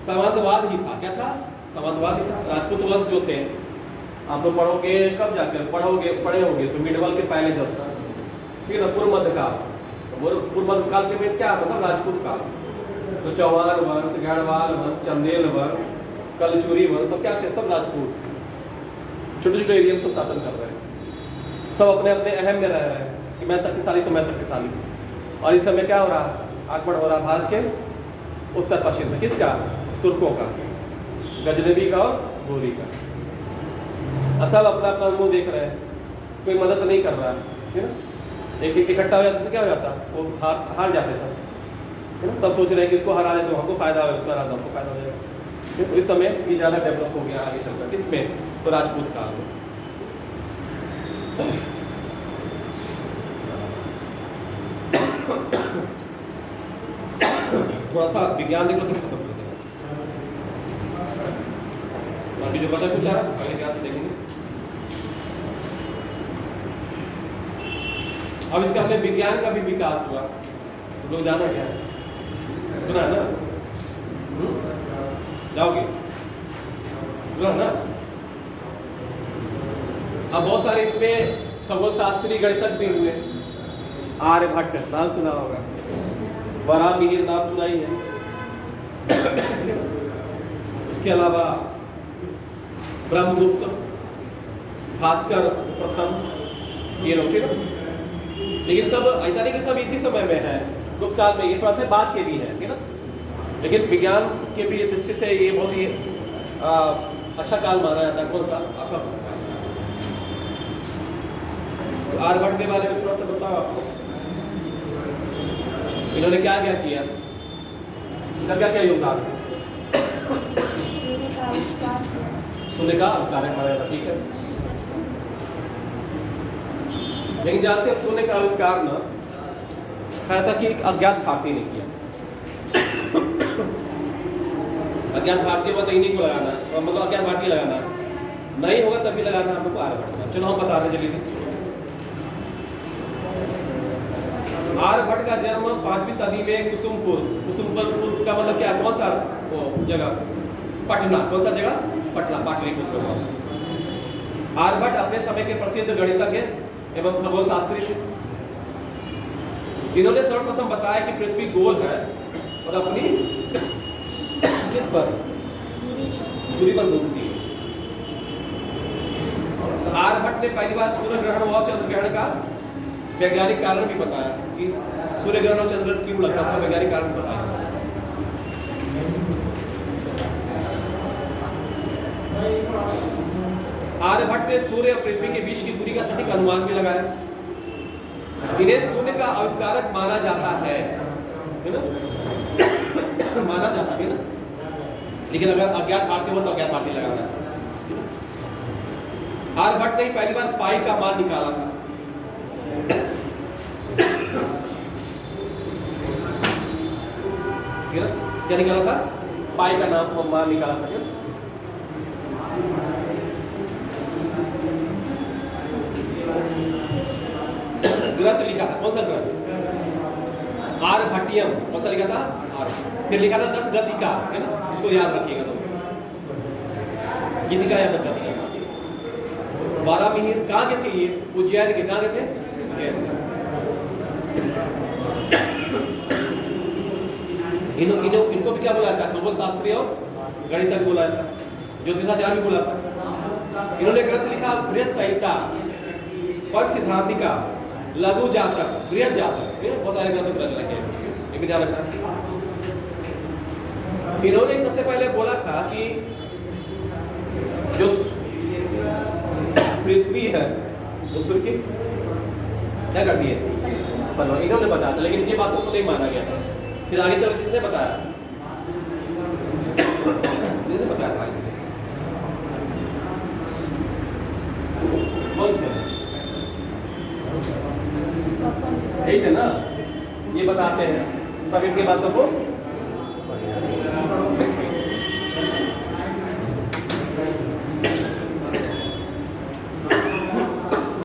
सामंतवाद ही था। क्या था? सामंतवाद ही था। राजपूत वंश जो थे, आप लोग पढ़ोगे, कब जाकर पढ़े होंगे मिडवल के पहले जस्ट, ठीक है ना? पूर्व मध्य काल। पूर्व मध्य काल के में क्या मतलब? राजपूत काल। तो चौहान वंश, गढ़वाल वंश, चंदेल वंश, कलचुरी वंश, सब क्या थे? सब राजपूत। छोटे छोटे एरिया में सब शासन कर रहे हैं, सब अपने अपने अहम में रह रहे हैं कि मैं शक्तिशाली तो मैं शक्तिशाली। और इस समय क्या हो रहा है? आक्रमण हो रहा भारत के उत्तर पश्चिम से। किसका? तुर्कों का, गजनबी का और गोरी का। सब अपना अपना मुंह देख रहे हैं, कोई मदद नहीं कर रहा है ना? एक इकट्ठा हो जाता तो क्या हो जाता? वो हार जाते सब, है ना? सब सोच रहे हैं कि इसको हरा दे तो हमको फायदा हो, उसको हरा दो हमको फायदा हो जाएगा। तो इस समय ये ज़्यादा डेवलप हो गया आगे चलकर। किसमें? तो राजपूत काल में। थोड़ा सा विज्ञान देख लो तो खत्म कर देगा, बाकी जो बचा कुछ आ रहा है अगले क्लास में देखेंगे। अब इसका हमने विज्ञान का भी विकास हुआ, तो लोग जाना क्या है? सुना ना? जाओगे? सुना ना? अब बहुत सारे इसमें खगोल शास्त्री गणितज्ञ भी हुए। आर्यभट्ट नाम सुना होगा, बराह मिहिर नाम सुना ही है। इसके अलावा ब्रह्मगुप्त, भास्कर प्रथम, ये लोग ठीक है। लेकिन सब ऐसा नहीं कि सब इसी समय में है, गुप्त काल में, ये थोड़ा सा बाद के भी है ठीक है ना। लेकिन विज्ञान के भी दृष्टि से ये बहुत ही अच्छा काल माना जाता है। कौन सा आपका? तो आर्यभट्ट के बारे में थोड़ा सा बताओ आपको, इन्होंने क्या क्या किया, इनका क्या क्या योगदान है? सूर्य का आविष्कार किया। सूर्य का आविष्कार है हमारे यहाँ, ठीक है। लेकिन जानते हैं सूर्य का आविष्कार ना कहा था कि एक अज्ञात भारतीय ने किया। अज्ञात भारतीय होगा तो इन्हीं को लगाना, और मतलब अज्ञात भारतीय लगाना नहीं होगा तभी लगाना हम लोग को आर्यभट्ट का। चलो हम बता रहे चलिए। आर्यभट्ट का जन्म 5वीं सदी में कुसुमपुर का मतलब क्या, कौन सा वो जगह? पटना। कौन सा जगह? पटना, पाटलिपुत्र में। आर्यभट्ट अपने समय के प्रसिद्ध गणितज्ञ एवं खगोल शास्त्री थे। इन्होंने सर्वप्रथम बताया कि पृथ्वी गोल है और अपनी किस पर दूरी पर घूमती है। आर्यभट्ट ने पहली बार सूर्य ग्रहण व चंद्र ग्रहण का वैज्ञानिक कारण भी बताया कि सूर्य ग्रहण और चंद्र ग्रहण क्यों लगता है, उसका वैज्ञानिक कारण बताया। आर्यभट्ट ने सूर्य और पृथ्वी के बीच की दूरी का सटीक अनुमान भी लगाया। इन्हें सूर्य का आविष्कारक माना जाता है ना, माना जाता है ना। लेकिन अगर अज्ञात भारतीय हो तो अज्ञात भारतीय लगाना है। आर्यभट्ट ने पहली बार पाई का मान निकाला था। क्या निकाला था? पाई का नाम मान निकाला था। ग्रंथ लिखा था, कौन सा ग्रंथ? आर्यभट्टियम। कौन सा लिखा था? फिर लिखा था 10 गतिका, है ना, इसको याद रखिएगा। तो गीतिका या 10 गतिका। 12 मिहिर कहाँ के थे ये? उज्जैन के। कहाँ के थे? उज्जैन। इनको भी क्या बुलाया था? खगोल शास्त्री और गणितज्ञ बुलाया था, ज्योतिषाचार्य भी बुलाया था। इन्होंने ग्रंथ लिखा बृहत संहिता, पक्ष सिद्धांतिका, लघु जातक, बृहत जातक, बहुत सारे ग्रंथों की रचना की। एक ध्यान रखना। इन्होंने सबसे पहले बोला था कि जो पृथ्वी है वो सूर्य की क्या कर दी है? इन्होंने बताया था, लेकिन ये बातों को नहीं माना गया था। फिर आगे चल किसने बताया? किसने बताया था? यही थे ना, ये बताते हैं, तब इनके बातों को